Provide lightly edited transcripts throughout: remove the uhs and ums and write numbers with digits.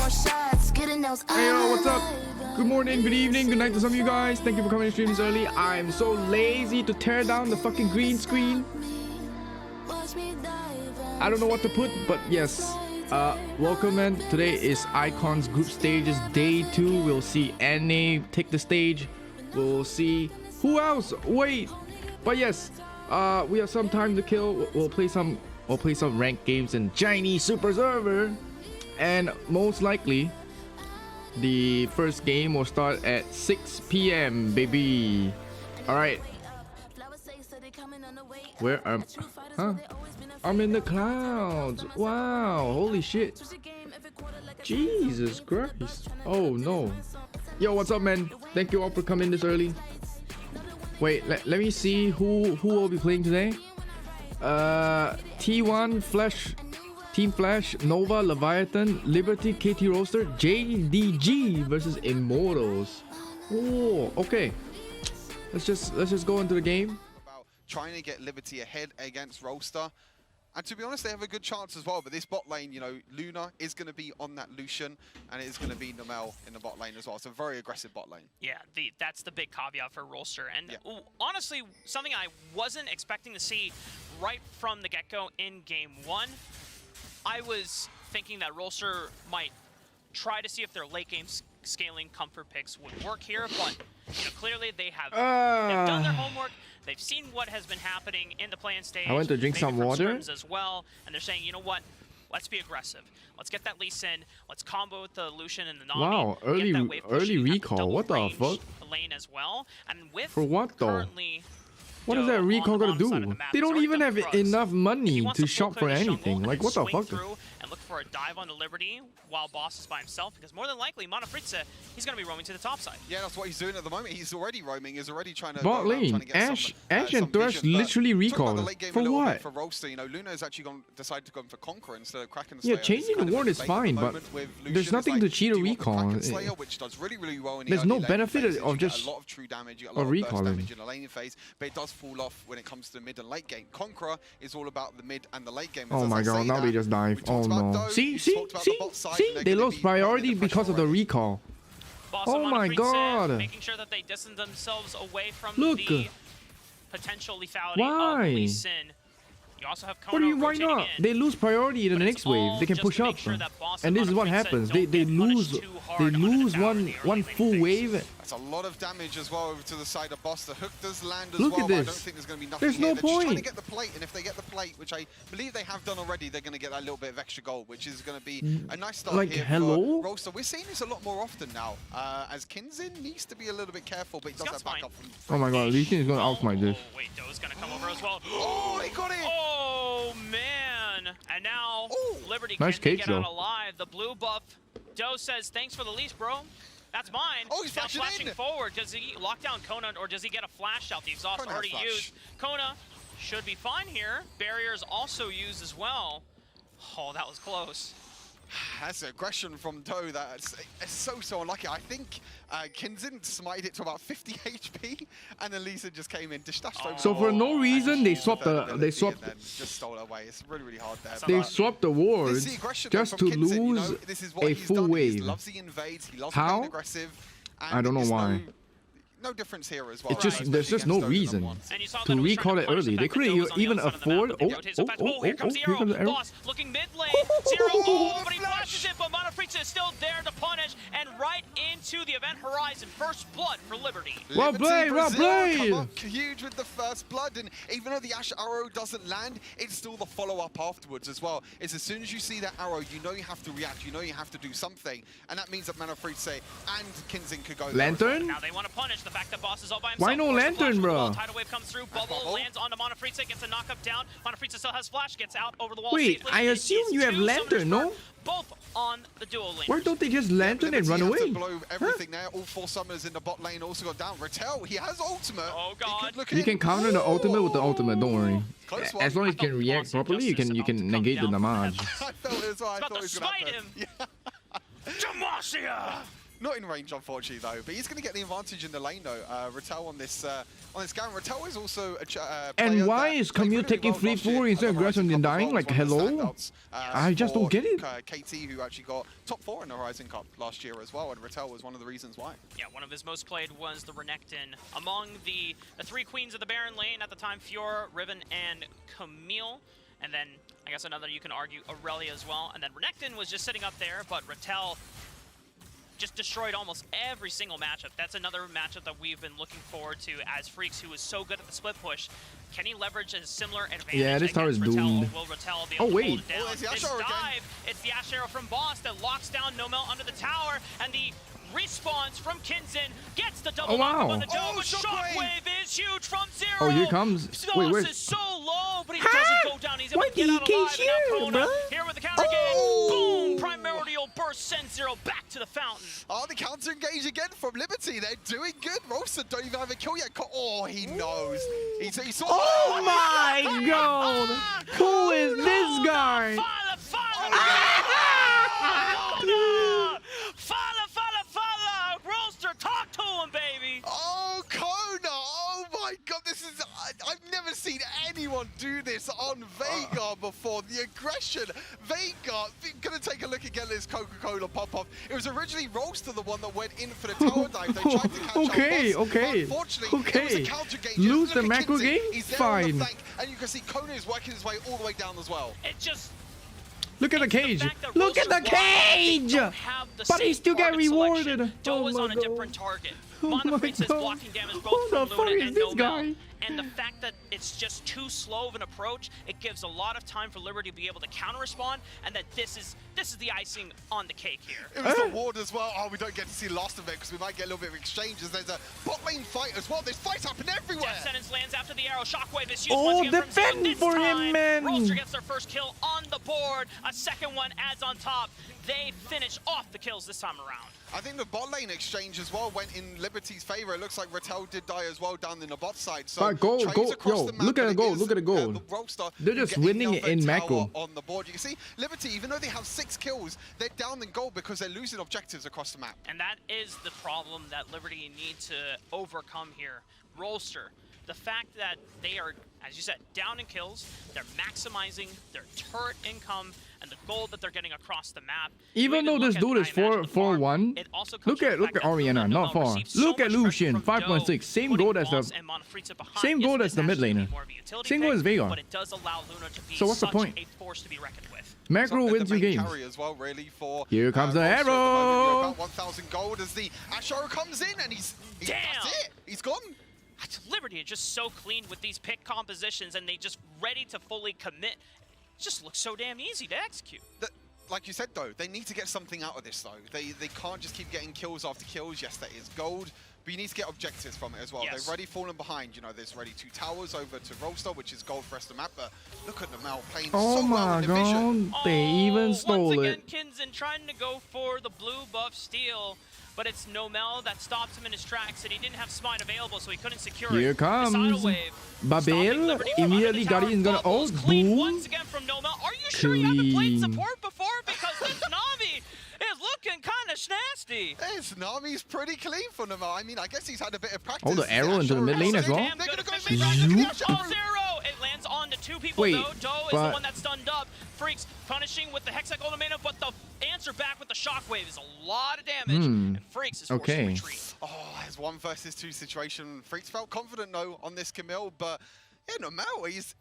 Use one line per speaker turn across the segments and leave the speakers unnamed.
Hey yo, what's up? Good morning, good evening, good night to some of you guys. Thank you for coming to stream this early. I'm so lazy to tear down the fucking green screen. I don't know what to put, but yes. Welcome, man. Today is Icons Group Stages Day 2. We'll see NA take the stage. We'll see who else. Wait, but yes, we have some time to kill. We'll play some ranked games in Chinese Super Server, and most likely the first game will start at 6 p.m. baby. All right. Where am? Huh? I'm in the clouds. Wow. Holy shit. Jesus Christ. Oh no. Yo, what's up, man? Thank you all for coming this early. Wait, let me see who will be playing today. T1 Flash, Team Flash, Nova, Leviathan, Liberty, KT ROLSTER, JDG versus Immortals. Oh, okay. Let's just go into the game.
About trying to get Liberty ahead against ROLSTER. And to be honest, they have a good chance as well. But this bot lane, you know, Luna is going to be on that Lucian, and it is going to be Nomel in the bot lane as well. It's a very aggressive bot lane.
Yeah, that's the big caveat for ROLSTER. And honestly, something I wasn't expecting to see right from the get-go in Game 1. I was thinking that ROLSTER might try to see if their late game scaling comfort picks would work here, but you know, clearly they have they've done their homework. They've seen what has been happening in the play-in stage.
I went to drink some water
as well, and they're saying, you know what? Let's be aggressive. Let's get that Lee Sin. Let's combo with the Lucian and the Nami.
Wow, early recall. What the fuck?
Lane as well, and with
for what though? What is
Joe
that recall gonna do?
The
They don't even have enough money to shop for anything. Like what the fuck?
And look for a dive on the Liberty while Boss is by himself, because more than likely Manafritze, he's gonna be roaming to the top side.
Yeah, that's what he's doing at the moment. He's already roaming. He's already trying to
bot lane. Ash and Thresh literally recall. For what?
For ROLSTER, you know, Luna has actually decided to go for Conqueror instead of Kraken.
Yeah, changing the ward is fine, but there's nothing to cheat a recall.
Which does really, really well in
there's no benefit of just
a lot of true damage. You get a lot of burst damage in the laning phase, but it does fall off when it comes to the mid and late game. Conqueror is all about the mid and the late game.
Oh my god, now they just dive. Oh no. See, they lost priority because of the recall. Oh my god.
Making sure that they distance themselves away from the potential lethality of Lee Sin. You also have Kona
why not?
In.
They lose priority in the next wave. They can push up. And this is what happens. They lose one full wave.
That's a lot of damage as well over to the side of Boss. The hook does land as
Look
well,
at this.
but I don't think there's going to be nothing
There's no
here. They're
point.
just trying to get the plate, and if they get the plate, which I believe they have done already, they're going to get that little bit of extra gold, which is going to be a nice start
like,
here
hello?
for ROLSTER. We're seeing this a lot more often now, as Kinzin needs to be a little bit careful, but he does have backup from
oh my god, Lee Sin is going to outsmite this.
Wait, Doe's going to come over as well.
Oh, he got it!
Oh, man. And now Liberty
nice
can get
though.
out alive. The blue buff. Doe says, thanks for the leash, bro. That's mine.
Oh, he's
now flashing
in.
forward. Does he lock down Kona, or does he get a flash out? The exhaust already used. Kona should be fine here. Barriers also used as well. Oh, that was close.
That's aggression from Doe. That's so unlucky. I think Kinzin smited it to about 50 HP, and then Lisa just came in, dished over.
So for no reason, they swapped
just stole it away. It's really hard there.
They swapped the wards just to
Kinzin,
lose a full wave.
He loves the invades. He loves
How?
being aggressive.
I don't know why.
No difference here as well.
It's just there's just no reason to recall it early. They couldn't even afford. Oh,
here comes the arrow. Boss looking mid lane. Zero. Oh, but he flashes it. But Manafritze is still there to punish, and right into the event horizon. First blood for Liberty.
Well played, well played.
Come up huge with the first blood, and even though the Ash arrow doesn't land, it's still the follow-up afterwards as well. It's as soon as you see that arrow, you know you have to react. You know you have to do something, and that means that Manafritze and Kinzin could go.
Lantern.
Now they want to punish the fact that Boss is all by himself.
Why no lantern, bro?
Tidal wave comes through. Bubble lands onto Manafritze, gets a knock-up down. Manafritze still has flash, gets out over the wall.
Wait,
safely.
I assume you have lantern, no?
Both on the duo lane.
Why don't they just lantern and run away?
To blow everything there. All four summoners in the bot lane also got down. Rattel, he has ultimate.
Oh god.
You can counter the ultimate with the ultimate. Don't worry. As long as you can react properly, you can negate the damage.
I felt it as well. I thought he was gonna
him. Demacia!
Not in range, unfortunately, though. But he's going to get the advantage in the lane, though. Rattel on this game. Rattel is also a
And why is Camille taking free 4 instead of aggressively dying? Like, hello? I just don't get it.
KT, who actually got top 4 in the Horizon Cup last year as well, and Rattel was one of the reasons why.
Yeah, one of his most played was the Renekton. Among the 3 queens of the Baron lane at the time, Fiora, Riven, and Camille. And then, I guess another you can argue, Aurelia as well. And then Renekton was just sitting up there, but Rattel just destroyed almost every single matchup. That's another matchup that we've been looking forward to as Freaks, who is so good at the split push. Can he leverage a similar advantage?
Yeah, this tower is doomed.
Will Rattel be able to hold it down?
Oh,
This dive, it's the Ash Arrow from Boss that locks down Nomel under the tower, and the respawns from Kinzen, gets the double knock on the dome, but Shockwave is huge from Zero.
Oh, here comes. Wait,
Boss is so low, but he doesn't go down. He's able to get out alive, and now Kona here with the counter engage. Boom! Primordial burst sends Zero back to the fountain.
Oh, the counter engage again from Liberty. They're doing good. ROLSTER don't even have a kill yet. Oh, he knows. He saw.
Oh my god! Who is this guy?
Follow! ROLSTER, talk to him, baby!
Oh, Kona! Oh my god, this is... I've never seen anyone do this on Veigar before. The aggression. Veigar, gonna take a look again at this Coca-Cola pop-off. It was originally ROLSTER the one that went in for the tower dive. They tried to catch
Okay.
Unfortunately, it was a counter gauge.
Lose the macro game?
He's there
Fine.
on the flank, and you can see Kona is working his way all the way down as well.
It just...
Look at the cage! Look at the cage! But he still got rewarded!
Doe is
Oh
on
my
a
god.
different target.
Oh
Mana
my
Prince is
god.
blocking damage
Who
both
the
from
fuck
Luna
is
and
this
Nomel.
guy?
And the fact that it's just too slow of an approach, it gives a lot of time for Liberty to be able to counter-respond, and that this is the icing on the cake here.
It was the ward as well. Oh, we don't get to see the last of it because we might get a little bit of exchanges. There's a bot lane fight as well. There's fights happening everywhere.
Death Sentence lands after the arrow. Shockwave is used
Oh,
once again from Zero.
defend
This
for him,
time,
man.
ROLSTER gets their first kill on the board. A second one adds on top. They finish off the kills this time around.
I think the bot lane exchange as well went in Liberty's favor. It looks like Rattel did die as well down in the bot side. So
But go,
trades across
yo,
the map,
look at
and
the
it
goal,
gives,
look at the goal.
the ROLSTER
They're just
getting
winning
another
it in
tower
macro.
on the board. You can see Liberty, even though they have 6 kills, they're down in goal because they're losing objectives across the map.
And that is the problem that Liberty need to overcome here. ROLSTER, the fact that they are, as you said, down in kills, they're maximizing their turret income and the gold that they're getting across the map.
Even though this dude is 4-1, look at Oriana, not far. Look at Lucian, 5.6, same gold as the mid laner. Same gold as Veigar.
But it does allow Luna to be
So what's the
such
point?
a force to be reckoned with.
Macro wins you games.
As well, really, for,
Here comes the
ROLSTER at the moment.
arrow.
About 1,000 gold as the Ash Arrow comes in, and he's
Damn.
that's it. He's gone.
Liberty are just so clean with these pick compositions, and they just ready to fully commit. It just looks so damn easy to execute.
Like you said, though, they need to get something out of this, though. They can't just keep getting kills after kills. Yes, that is gold, but you need to get objectives from it as well.
Yes.
They've already fallen behind. You know, there's already 2 towers over to ROLSTER, which is gold for the rest of the map, but look at Nomel playing
Oh
so well
my
in the vision.
god, they even stole
once
it.
again, Kinzen trying to go for the blue buff steal, but it's Nomel that stops him in his tracks, and he didn't have Smite available, so he couldn't secure it.
Here comes
The Tidal Wave, stopping
Babel.
Liberty from
Immediately
under the tower.
Guardian's gonna
Bubbles
ult.
clean
Boom.
once again from Nomel. Are you sure you haven't played
Clean.
support before? Because this Na'Vi is looking kind of nasty.
This Nami's pretty clean for Nomel. I mean, I guess he's had a bit of practice.
Oh, the arrow into the mid lane as well?
Damn
They're
good
gonna go
efficient
mid
round.
lane.
Look at the Ash Arrow. It lands onto 2 people,
Wait,
though. Doe is
but-
the one that's stunned up. Freaks punishing with the Hextech Ultimatum, but the answer back with the Shockwave is a lot of damage, and Freaks is forced to
Okay.
retreat.
Oh, it's 1 versus 2 situation. Freaks felt confident, though, on this Camille, but yeah, Nomel, he's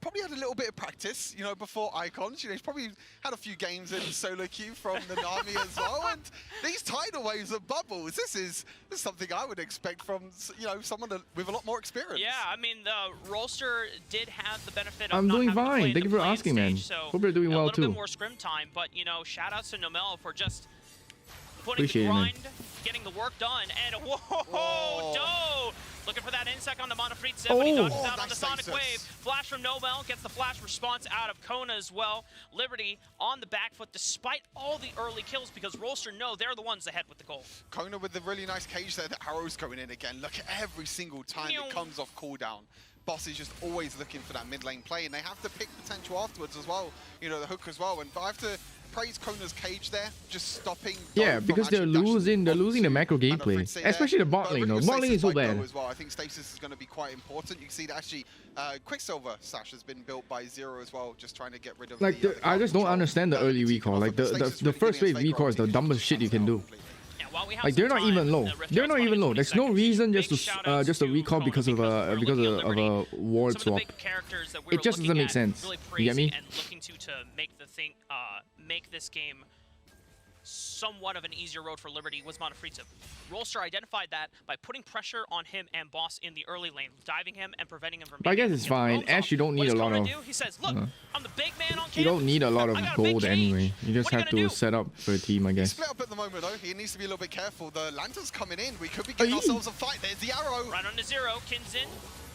probably had a little bit of practice, you know, before Icons. You know, he's probably had a few games in solo queue from the Nami as well. And these tidal waves of bubbles, this is something I would expect from, you know, someone with a lot more experience.
Yeah, I mean, the ROLSTER did have the benefit of
I'm
not
doing
having to play
fine.
in
Thank
the
you for
play-in
asking, man.
stage, so
Hope you're doing
a
well
little
too.
bit more scrim time, but, you know, shout-outs to Nomel for just putting
Appreciate it,
the
man.
grind, getting the work done, and whoa, Doe! Looking for that insect on the Monofreet Zip,
Oh.
but he dodges
Oh,
out on the
nice
Sonic
access.
Wave. Flash from Nomel, gets the flash response out of Kona as well. Liberty on the back foot despite all the early kills, because ROLSTER know they're the ones ahead with the goal.
Kona with the really nice cage there. The arrow's going in again. Look at every single time it comes off cooldown. Boss is just always looking for that mid lane play, and they have to pick potential afterwards as well. You know, the hook as well. And I have to praise Kona's cage there, just stopping.
Yeah, because they're losing the macro gameplay, especially the bot lane. No, bot lane is so bad.
As well. I think stasis is going to be quite important. You can see that actually Quicksilver Sash has been built by Zero as well, just trying to get rid of.
Like I just don't understand the early recall. Like the first wave recall is the dumbest shit you can do. Like they're not even low. They're not even low. There's no reason just to recall because of a ward swap. It just doesn't make sense. You get me?
And looking to make this game somewhat of an easier road for Liberty was Manafrita. ROLSTER identified that by putting pressure on him and Boss in the early lane, diving him and preventing him from.
But I guess it's fine. Ash, you don't need a lot of.
He says, "Look, I'm the big man on campus.
You don't need a lot of gold anyway. You just have to set up for a team, I guess.
Split up at the moment though. He needs to be a little bit careful. The Lantern's coming in. We could be getting ourselves a fight. There's the arrow.
Right on to Zero. Kinzin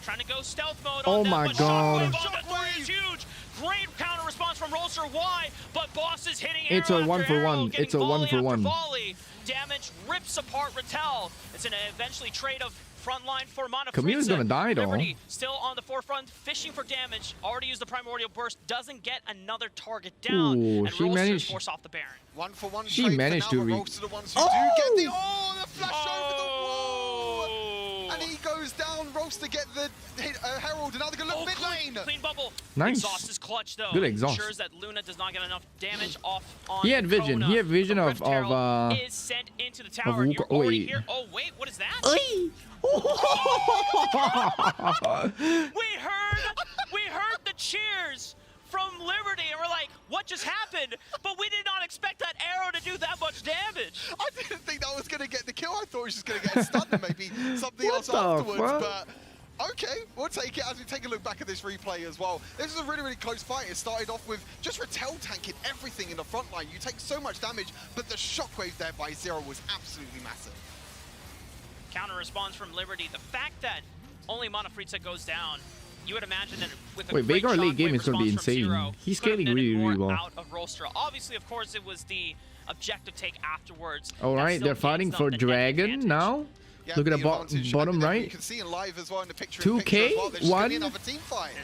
trying to go stealth mode.
Oh
on
my
them,
god.
Shockwave is huge. Great counter response from ROLSTER. Why? But Boss is hitting.
It's a 1-for-1. It's a 1-for-1.
Damage rips apart Rattel. It's gonna eventually trade of frontline for Manafrita.
Camille's gonna die though.
Liberty still on the forefront, fishing for damage. Already used the primordial burst. Doesn't get another target down.
Ooh,
and
she managed.
Force off the Baron.
1-for-1.
She managed to reach.
The ones who do get the the flash over the wall, and he goes down. ROLSTER get the Herald. Now they're gonna look mid lane.
Clean bubble.
Nice.
Exhaust is clutch though.
Good exhaust.
Ensures that Luna does not get enough damage off on.
He had vision.
Kona.
He had vision of
is sent into the tower. You're already here. Oh wait, what is that? We heard the cheers from Liberty, and we're like, what just happened? But we did not expect that arrow to do that much damage.
I didn't think that was going to get the kill. I thought it was just going to get a stun and maybe something else afterwards. But okay, we'll take it as we take a look back at this replay as well. This is a really, really close fight. It started off with just Rattel tanking everything in the front line. You take so much damage, but the shockwave there by Zero was absolutely massive.
Counter response from Liberty. The fact that only Manafrita goes down, you would imagine that with a
Veigar late game is going to be insane.
Zero,
He's scaling really, really well.
Out of ROLSTER. Obviously, of course, it was the objective take afterwards.
All right, they're fighting for Dragon now.
Yeah,
look at the bottom right.
You can see it live as well in the picture.
2K,
well.
1.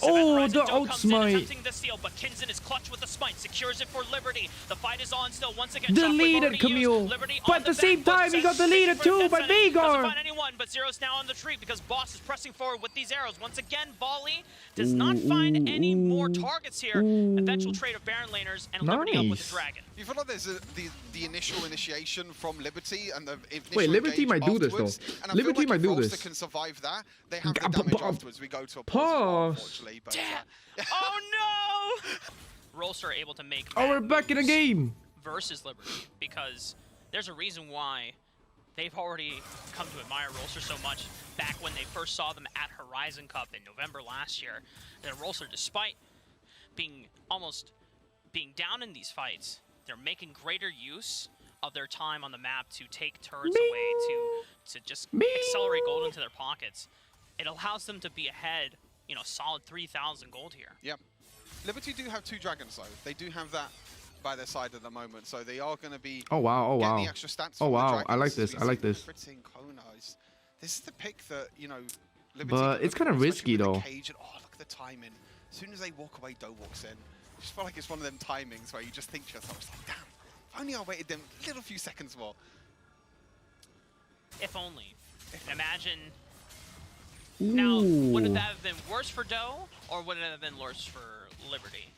Oh,
the ult smite.
The steal, but Kinzin is clutch with the smite, secures it for Liberty. The fight is on still. Once again,
deleted Camille, but at the same time he got deleted too by Veigar.
Doesn't find anyone, but Zero's now on the retreat because Boss is pressing forward with these arrows. Once again, Volley does not find any more targets here. Eventual trade of Baron laners and Liberty up with the Dragon.
You feel like there's the initial initiation from Liberty and the initial
Wait, Liberty might do this though. Liberty might do this.
Can survive that. They have the damage afterwards. We go to a pause, unfortunately. But,
oh no! ROLSTER able to make.
Oh, we're back in the game.
Versus Liberty, because there's a reason why they've already come to admire ROLSTER so much back when they first saw them at Horizon Cup in November last year. That ROLSTER, despite being down in these fights, they're making greater use of their time on the map to take turrets away, to just accelerate gold into their pockets. It allows them to be ahead, you know, solid 3,000 gold here.
Yep. Liberty do have 2 dragons though. They do have that by their side at the moment, so they are going to be.
Oh wow! Oh wow!
The extra stats
oh wow!
I
like this. I like this.
This is the pick that Liberty.
But it's kind of risky though.
Cage and, oh, look at the timing. As soon as they walk away, Doe walks in. I just feel like it's one of them timings where you just think to yourself, it's like, damn. Only I waited them a little few seconds more.
If only. Imagine. Ooh. Now, would that have been worse for Doe, or would it have been worse for Liberty?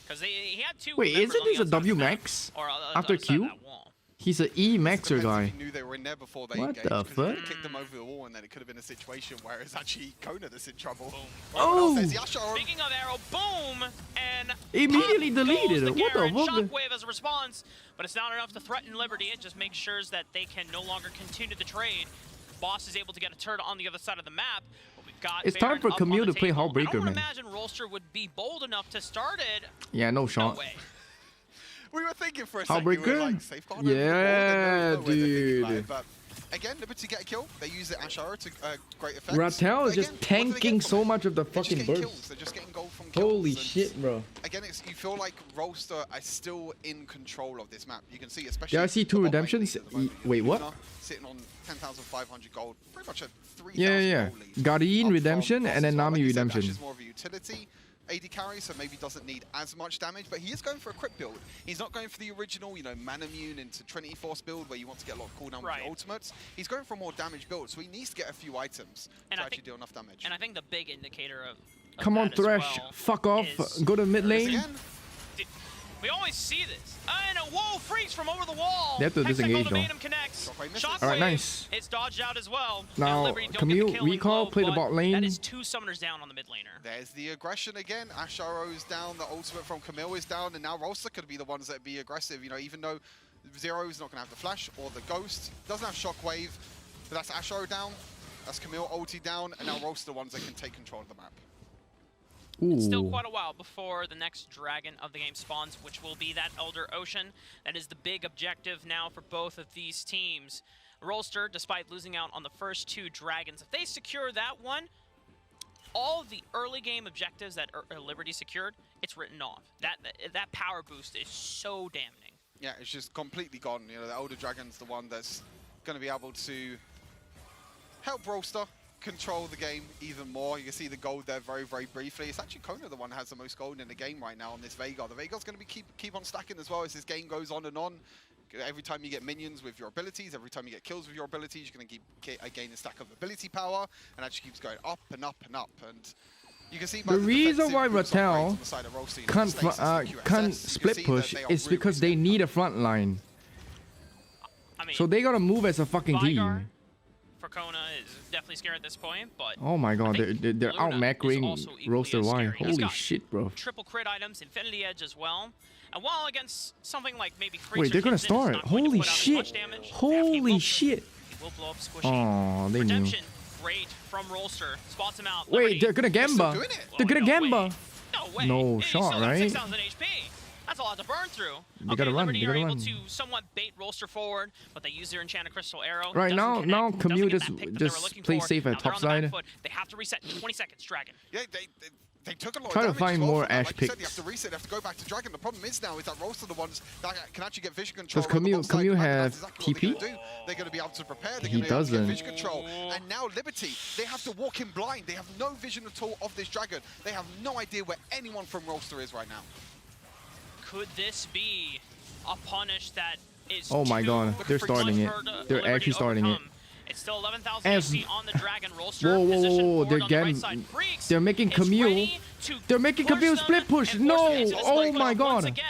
Because he had 2.
Wait, isn't this a W max after Q? He's an E maxer guy.
He knew they were in there before they
what
engaged,
the fuck?
He kicked them over the wall, and then it could have been a situation where it's actually Kona that's in trouble.
Boom.
Oh!
Speaking of arrow, boom! And
immediately deleted it. What the fuck?
Shockwave as a response, but it's not enough to threaten Liberty. It just makes sure that they can no longer continue the trade. Boss is able to get a turret on the other side of the map. But we've got
it's time for Camille to play Heartbreaker, man.
I would imagine ROLSTER would be bold enough to start it.
Yeah, no shot.
No way.
We were thinking for a second,
Heartbreaker?
We were like,
yeah, dude.
but again, Liberty get a kill. They use the Ash Arrow to great effect.
Ratel is just tanking so much of the fucking burst.
Kills. They're just getting gold from kills.
Holy shit, bro.
Again, you feel like ROLSTER are still in control of this map. You can see, especially.
Yeah, I see 2 redemptions. Wait, what?
Sitting on 10,500 gold, pretty much a 3,000
Yeah.
gold lead.
Guardian redemption and then Nami
Like
redemption.
Ash is more of a utility AD carry, so maybe doesn't need as much damage, but he is going for a crit build. He's not going for the original, you know, mana immune into Trinity Force build where you want to get a lot of cooldown with the ultimates. He's going for a more damage build, so he needs to get a few items to actually do enough damage.
And I think the big indicator of
Come on, Thresh, fuck off, go to mid lane.
We always see this. And a whoa, freeze from over the wall.
They have to disengage though.
Alright,
nice.
It's dodged out as well.
Now, Camille, recall, play the bot lane.
That is 2 summoners down on the mid laner.
There's the aggression again. Ash Arrow's down, the ultimate from Camille is down, and now ROLSTER could be the ones that be aggressive. You know, even though Zero's not going to have the flash or the ghost, doesn't have shockwave, but that's Ash Arrow down, that's Camille ulti down, and now ROLSTER the ones that can take control of the map.
It's still quite a while before the next dragon of the game spawns, which will be that Elder Ocean. That is the big objective now for both of these teams. ROLSTER, despite losing out on the first 2 dragons, if they secure that one, all of the early game objectives that Liberty secured, it's written off. That power boost is so damning.
Yeah, it's just completely gone. You know, the Elder Dragon's the one that's going to be able to help ROLSTER control the game even more. You can see the gold there very, very briefly. It's actually Kona the one that has the most gold in the game right now on this Veigar. The Veigar's going to be keep on stacking as well as this game goes on and on. Every time you get minions with your abilities, every time you get kills with your abilities, you're going to gain a stack of ability power, and that just keeps going up and up and up. And you can see by
the reason why Ratel can't split push is because they need a front line.
I mean,
so they gotta move as a fucking team.
For Kona is definitely scary at this point, but
oh my god, they're out macroing ROLSTER Y. Holy shit, bro.
Triple crit items, Infinity Edge as well. And while against something like maybe
wait, they're gonna start. Holy shit. Holy shit.
He will blow up Squishy.
Oh, they knew.
Great from ROLSTER. Spots him out.
Wait, they're gonna Gamba. They're gonna Gamba.
No way.
No shot, right?
6,000 HP. That's a lot to burn through.
They gotta run. They gotta
able
run.
to somewhat bait ROLSTER forward, but they use their Enchanted Crystal Arrow.
Right now, Camille just play safe at top side.
They have to reset in 20 seconds, Dragon.
Yeah, they took a lot
Try
of
to find more Ash
like
picks.
You have to reset, you have to go back to Dragon. The problem is now is that ROLSTER are the ones that can actually get vision control.
Does Camille have TP?
They're going to be able to prepare. They're
He
going to be able to
doesn't.
get vision control. And now Liberty, they have to walk in blind. They have no vision at all of this Dragon. They have no idea where anyone from ROLSTER is right now.
Could this be a punish that is
oh my god, they're starting it. They're actually starting it.
It's still 11,000 HP on the Dragon. ROLSTER
whoa, they're making Camille. They're making Camille split push. No, oh my god.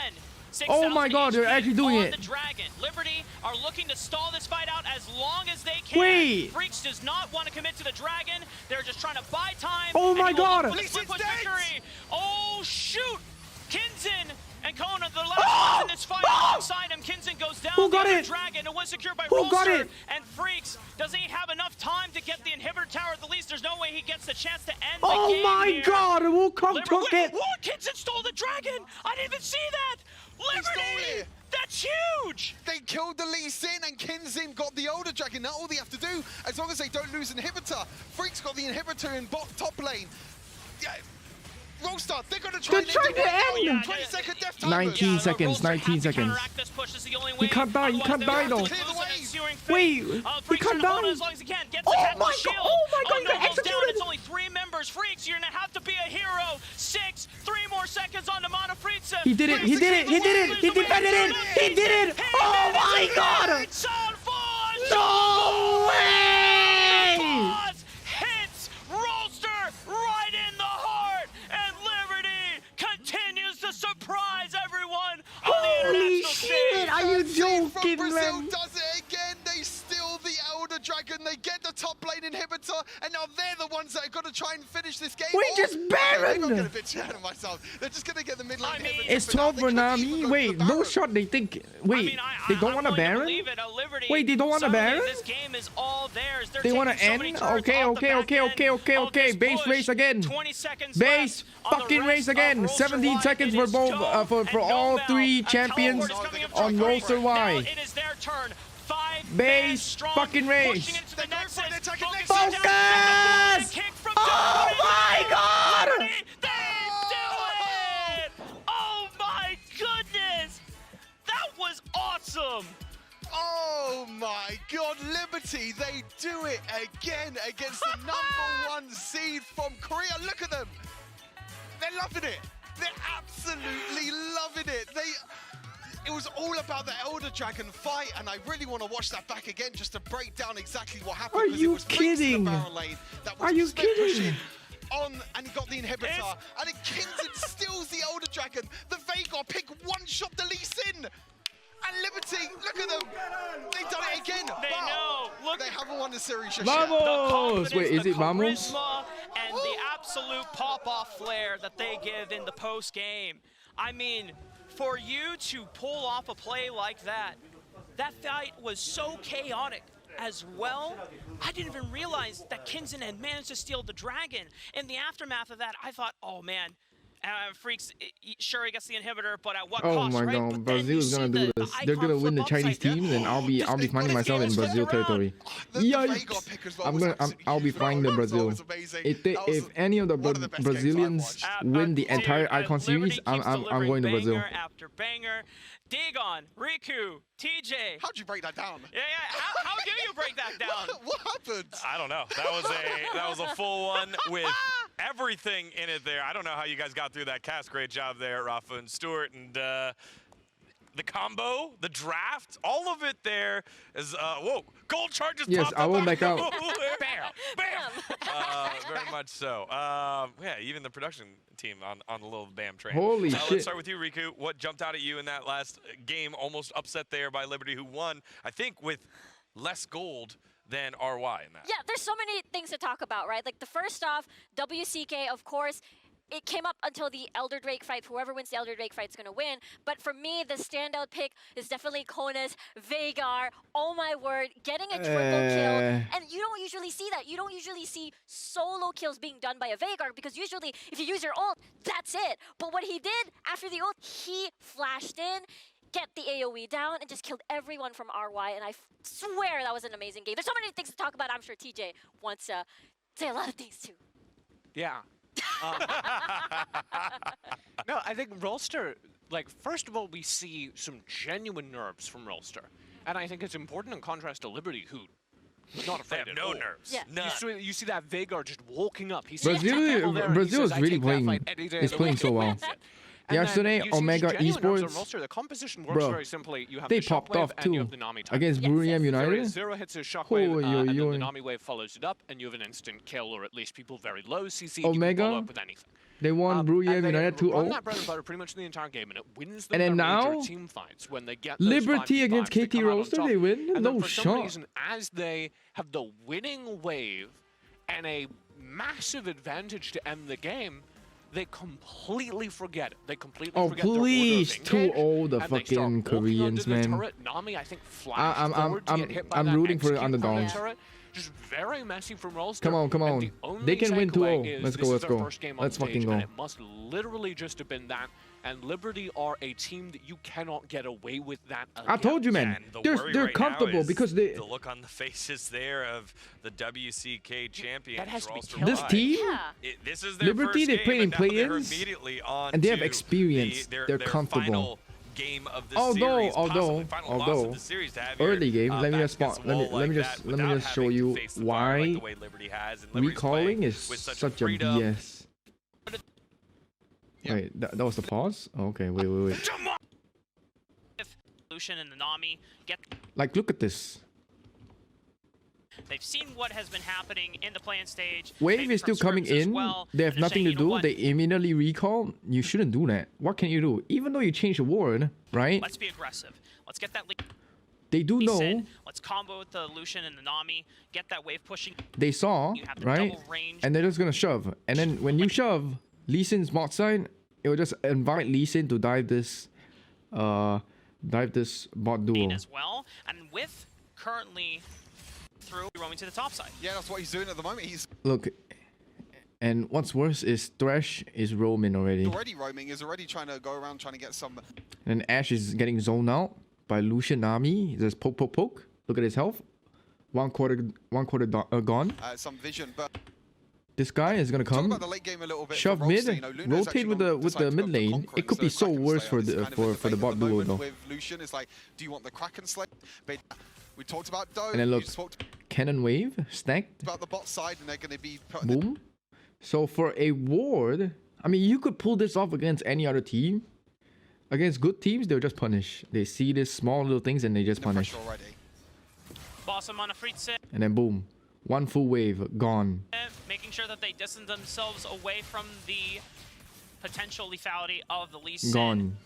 Oh my god, they're actually doing it.
The Dragon. Liberty are looking to stall this fight out as long as they can.
Wait.
Freaks does not want to commit to the Dragon. They're just trying to buy time.
Oh my god.
Oh shoot. Kinzen and Kona, the last ones in this fight alongside him. Kinzen goes down.
Who got it?
Dragon. It was secured by
Who got it?
And Freaks, does he have enough time to get the inhibitor tower at the least? There's no way he gets the chance to end the game.
Oh my god, Wukong took it.
What? Kinzen stole the Dragon. I didn't even see that. Liberty. That's huge!
They killed the Lee Sin and Kinzin got the Elder Dragon. Now all they have to do, as long as they don't lose inhibitor, Freak's got the inhibitor in top lane. Yeah. ROLSTER, they're going to try
to end!
20-second death time.
19 seconds, 19 seconds. He can't die, he can't die though. Wait, he can't die. Oh my god, you got executed!
It's only 3 members. Freaks, you're going to have to be a hero. 3 more seconds on the Mana Freaks.
He did it, he did it, he did it! He defended it! He did it! Oh my god! No way!
Hits ROLSTER right in the heart, and Liberty continues to surprise everyone on the
Holy
international
shit!
stage.
Are you joking,
Brazil
man?
does it again. They steal the Elder Dragon. They get the top lane inhibitor, and now they're the ones that are going to try and finish this game.
Wait, just Baron!
I'm going to bitch out of myself. They're just going to get the mid lane inhibitor.
It's 12 for Nami. Wait, no shot. They think. Wait, they don't want a Baron? Wait, they don't want a Baron?
This game is all theirs.
They want to end? Okay. Base race again.
20 seconds
Base fucking race again. 17 seconds for both for all 3 champions on ROLSTER Y.
It is their turn. 5
Base
strong,
fucking race.
pushing into the
They're going for it,
nexus,
they're taking
focusing
Nexus.
down,
Focus!
kick from
Oh my God!
Liberty, they do it! Oh my goodness! That was awesome!
Oh my God, Liberty, they do it again against the #1 seed from Korea. Look at them. They're loving it. They're absolutely loving it. It was all about the Elder Dragon fight, and I really want to watch that back again just to break down exactly what happened.
Are
because
you
it was Freaks in
kidding?
the Baron lane that was
Are you
split
kidding?
pushing on, and he got the inhibitor, and then Kingston steals the Elder Dragon. The Veigar pick one-shot the Lee Sin. And Liberty, look at them. They've done it again.
They
but
know. Look,
they haven't won the series just
Vamos!
yet.
the confidence,
Wait, is
the
it Vamos?
charisma, and the absolute pop-off flair that they give in the post-game. I mean, for you to pull off a play like that fight was so chaotic as well. I didn't even realize that Kinzen had managed to steal the dragon. In the aftermath of that, I thought, oh man, Freaks, sure he gets the inhibitor, but at what
Oh
cost,
my
right?
God,
But then you
Brazil's gonna
see
do
the
this. They're gonna
icon
win the
flip
Chinese
upside
teams, and I'll be
Just
finding myself in
games
Brazil
flipped around.
territory.
The Veigar
Yikes!
pick as well was absolutely
I'll be
beautiful.
flying the
That was
Brazil.
amazing.
If
That was
if any of the
one of the best games I've
Brazilians
watched.
win the entire
Dude,
Icon series,
Liberty
I'm
keeps
going to
delivering
Brazil.
banger after banger. Dagon, Riku, TJ.
How'd you break that down?
Yeah. How do you break that down?
What happened?
I don't know. That was a full one with everything in it there. I don't know how you guys got through that cast. Great job there, Rafa and Stuart. And the combo, the draft, all of it there is, whoa, gold charges
Yes,
popped
I
up
will
out
back
of
out.
nowhere. Bam! Very much so. Yeah, even the production team on the little BAM train.
Holy shit.
Let's start with you, Riku. What jumped out at you in that last game, almost upset there by Liberty, who won, I think, with less gold than RY in that?
Yeah, there's so many things to talk about, right? Like the first off, WCK, of course, it came up until the Elder Drake fight. Whoever wins the Elder Drake fight is going to win. But for me, the standout pick is definitely Kona's Veigar. Oh my word, getting a triple kill. And you don't usually see that. You don't usually see solo kills being done by a Veigar, because usually if you use your ult, that's it. But what he did after the ult, he flashed in, get the AoE down, and just killed everyone from RY. And I swear that was an amazing game. There's so many things to talk about. I'm sure TJ wants to say a lot of things too.
Yeah. No, I think ROLSTER, like, first of all, we see some genuine nerves from ROLSTER. And I think it's important in contrast to Liberty, who was not
They
afraid
have
at
no
all.
nerves.
Yeah.
None.
You see that Veigar just walking up. He
Brazil-
sees two people there and he
Brazil
says,
is
"I
really
take that
playing-
fight any day of
is
the
playing
week,"
so
and
well.
wins it. And then
Yesterday,
you see
Omega
genuine nerves on
Esports,
ROLSTER. The composition works
bro,
very simply. You have
they
the
popped
Shockwave
off
and you
too
have the Nami type.
against
Yes,
Brunei
yes.
United.
Zero hits his Shockwave,
Oy,
and then
oy,
the
oy.
Nami wave follows it up, and you have an instant kill, or at least people very low CC.
Omega?
You can follow up with anything.
They won Brunei
And they
United
run
2-0.
that bread and butter pretty much the entire game, and it wins them
And then
their
now,
major team fights when they get those
Liberty
5v5s,
against
they
KT
come out on
ROLSTER,
top.
they win?
And
No
then for some
shot.
reason, as they have the winning wave and a massive advantage to end the game, they completely forget it. They completely
Oh,
forget their
please,
order of engage,
2-0 the
and they start
fucking
walking
Koreans,
under the
man.
turret. Nami, I think, flashed
I'm-
forward to get hit by
I'm
that
rooting for the
execute from
underdogs.
turret. Just very messy from ROLSTER.
Come on, come
and
on.
the only
They can win
takeaway
2-0.
is
Let's
this
go,
is
let's
their
go.
first game on
Let's
stage,
fucking go.
and it must literally just have been that. And Liberty are a team that you cannot get away with that against.
I told you, man.
And the
They're
worry
they're
right
comfortable
now is
because they
the look on the faces there of the WCK champions.
That has to be
ROLSTER
killed.
this
Live.
team.
Yeah.
This is their
Liberty,
first
they
game,
played in
and now they're
play-ins,
immediately on
and they have
to
experience.
their
They're comfortable.
Final game of the
Although-
series, possibly
although-
final loss
although,
of the series to have
early
your,
game, let me
back
just
against
spot-
the
let me-
wall
let me
like
just-
that
let me
without
just show
having to
you
face the fire like
why
the way Liberty has, and Liberty's
recalling
playing
is
with
such a
freedom.
BS.
Yeah.
Wait, that was the pause? Okay, wait.
If Lucian and the Nami get,
Like, look at this.
they've seen what has been happening in the play-in stage.
Wave
maybe
is still
from
coming
scrims as
in.
well,
They have
and they're
nothing
saying,
to
"You know
do.
what?
They immediately recall. You shouldn't do that. What can you do? Even though you change the ward, right?
Let's be aggressive. Let's get that lead.
They do know.
Said, let's combo with the Lucian and the Nami. Get that wave pushing.
They saw,
You have the
right?
double range.
And they're just gonna shove. And then when you shove, Lee Sin's bot side, it will just invite Lee Sin to dive this bot duo.
as well, and with currently through roaming to the top side.
Yeah, that's what he's doing at the moment. He's
Look, and what's worse is Thresh is roaming already.
already roaming, is already trying to go around trying to get some...
And Ash is getting zoned out by Lucian Nami. Just poke. Look at his health. One quarter gone.
Some vision, but
This guy is gonna
talk
come.
about the late game a little bit.
Shove
for
mid,
ROLSTER, you know, Luna's
rotate
actually
with the
decided to go
mid
for
lane.
Conqueror
It could be
instead
so
of Kraken
worse
Slayer.
for
This is
the
kind of in
for the
debate
bot
at the
duo
moment
though.
with Lucian. It's like, do you want the Kraken Slayer? But we talked about Doe.
And then look,
you spoke
cannon wave stacked.
about the bot side, and they're going to be put
Boom. So for a ward, I mean, you could pull this off against any other team. Against good teams, they'll just punish. They see this small little things and they just
the
punish.
pressure already.
Bossum on a free set,
And then boom, one full wave gone.
making sure that they distance themselves away from the potential lethality of the Lee Sin.
Gone.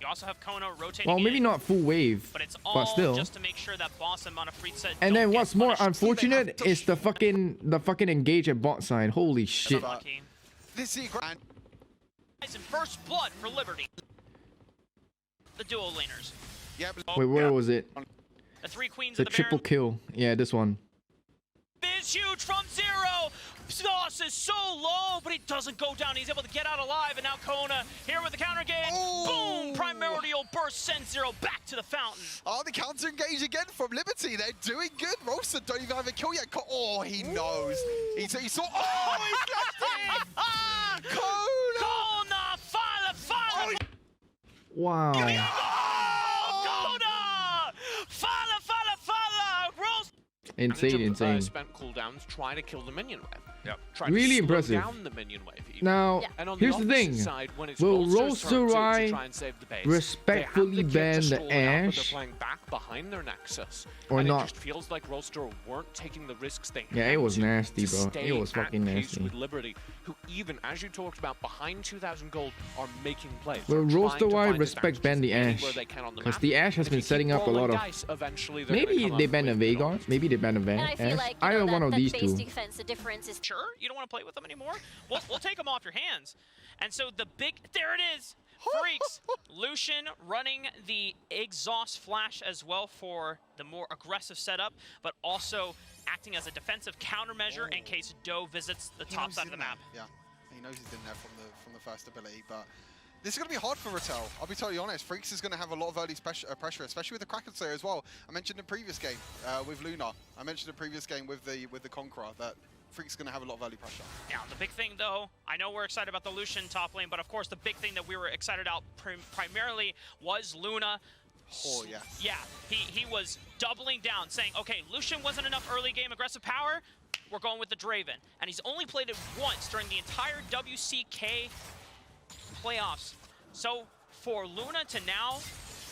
You also have Kona rotating
Well, maybe
in,
not full wave,
but it's
but
all
still.
just to make sure that Bossum on a free set
And
don't
then
get
what's more
punished.
unfortunate is the fucking engage at bot side. Holy shit.
Lucky.
This is grand.
Guys, in first blood for Liberty. The duo laners.
Yeah, but
Wait, where was it?
The three queens
The
of the
triple
Baron.
kill. Yeah, this one.
Is huge from zero. Sauce is so low, but he doesn't go down. He's able to get out alive, and now Kona here with the counter game.
Oh.
Boom! Primordial burst sends zero back to the fountain.
oh, the counter engage again from Liberty. They're doing good. ROLSTER don't even have a kill yet. Oh, he knows. He saw. Oh, he flashed it. Kona.
Kona! Fala!
Wow.
Kona! Fala! Rolls.
Insane.
Spent cooldowns trying to kill the minion wave.
Yep.
Trying
Really
to slow
impressive.
down the minion wave. even.
Now,
Yeah.
And on
here's the
opposite
thing.
Side, when it's
Will
ROLSTER's turn
ROLSTER
to try and save the base,
respectfully
they have the kit
ban
to
the
stall it out, but
Ashe?
they're playing back behind their Nexus.
Or
and
not?
It just feels like ROLSTER weren't taking the risks they
Yeah, it
had
was
to
nasty, bro.
stay
It was
at
fucking
pace
nasty.
With Liberty, who even, as you talked about, behind 2,000 gold, are making plays.
Well,
They're trying
ROLSTER
to
why
find
respect
advantages
ban the
anywhere
Ashe.
they can on the
Because
map.
the Ashe has
And
been
if you
setting
keep
up a lot
rolling
of.
dice, eventually they're gonna
Maybe
come
they
up
ban a
with wins.
Veigar. Maybe they ban a
And I feel
Ashe.
like
Either one of
that
these
base
two.
defense, the difference is
Sure, you don't want to play with them anymore? We'll take them off your hands. And so there it is. Freaks. Lucian running the exhaust flash as well for the more aggressive setup, but also acting as a defensive countermeasure in case Doe visits the
He
top
knows
side
he's
of the
in
map.
there. Yeah, he knows he's in there from the first ability, but this is going to be hard for Rattel. I'll be totally honest. Freaks is going to have a lot of early pressure, especially with the Kraken Slayer as well. I mentioned in previous game with Luna. I mentioned in previous game with the Conqueror that Freak's going to have a lot of early pressure.
Now, the big thing, though, I know we're excited about the Lucian top lane, but of course, the big thing that we were excited about primarily was Luna.
Oh, yeah.
Yeah, he was doubling down, saying, okay, Lucian wasn't enough early game aggressive power, we're going with the Draven. And he's only played it once during the entire WCK playoffs. So for Luna to now,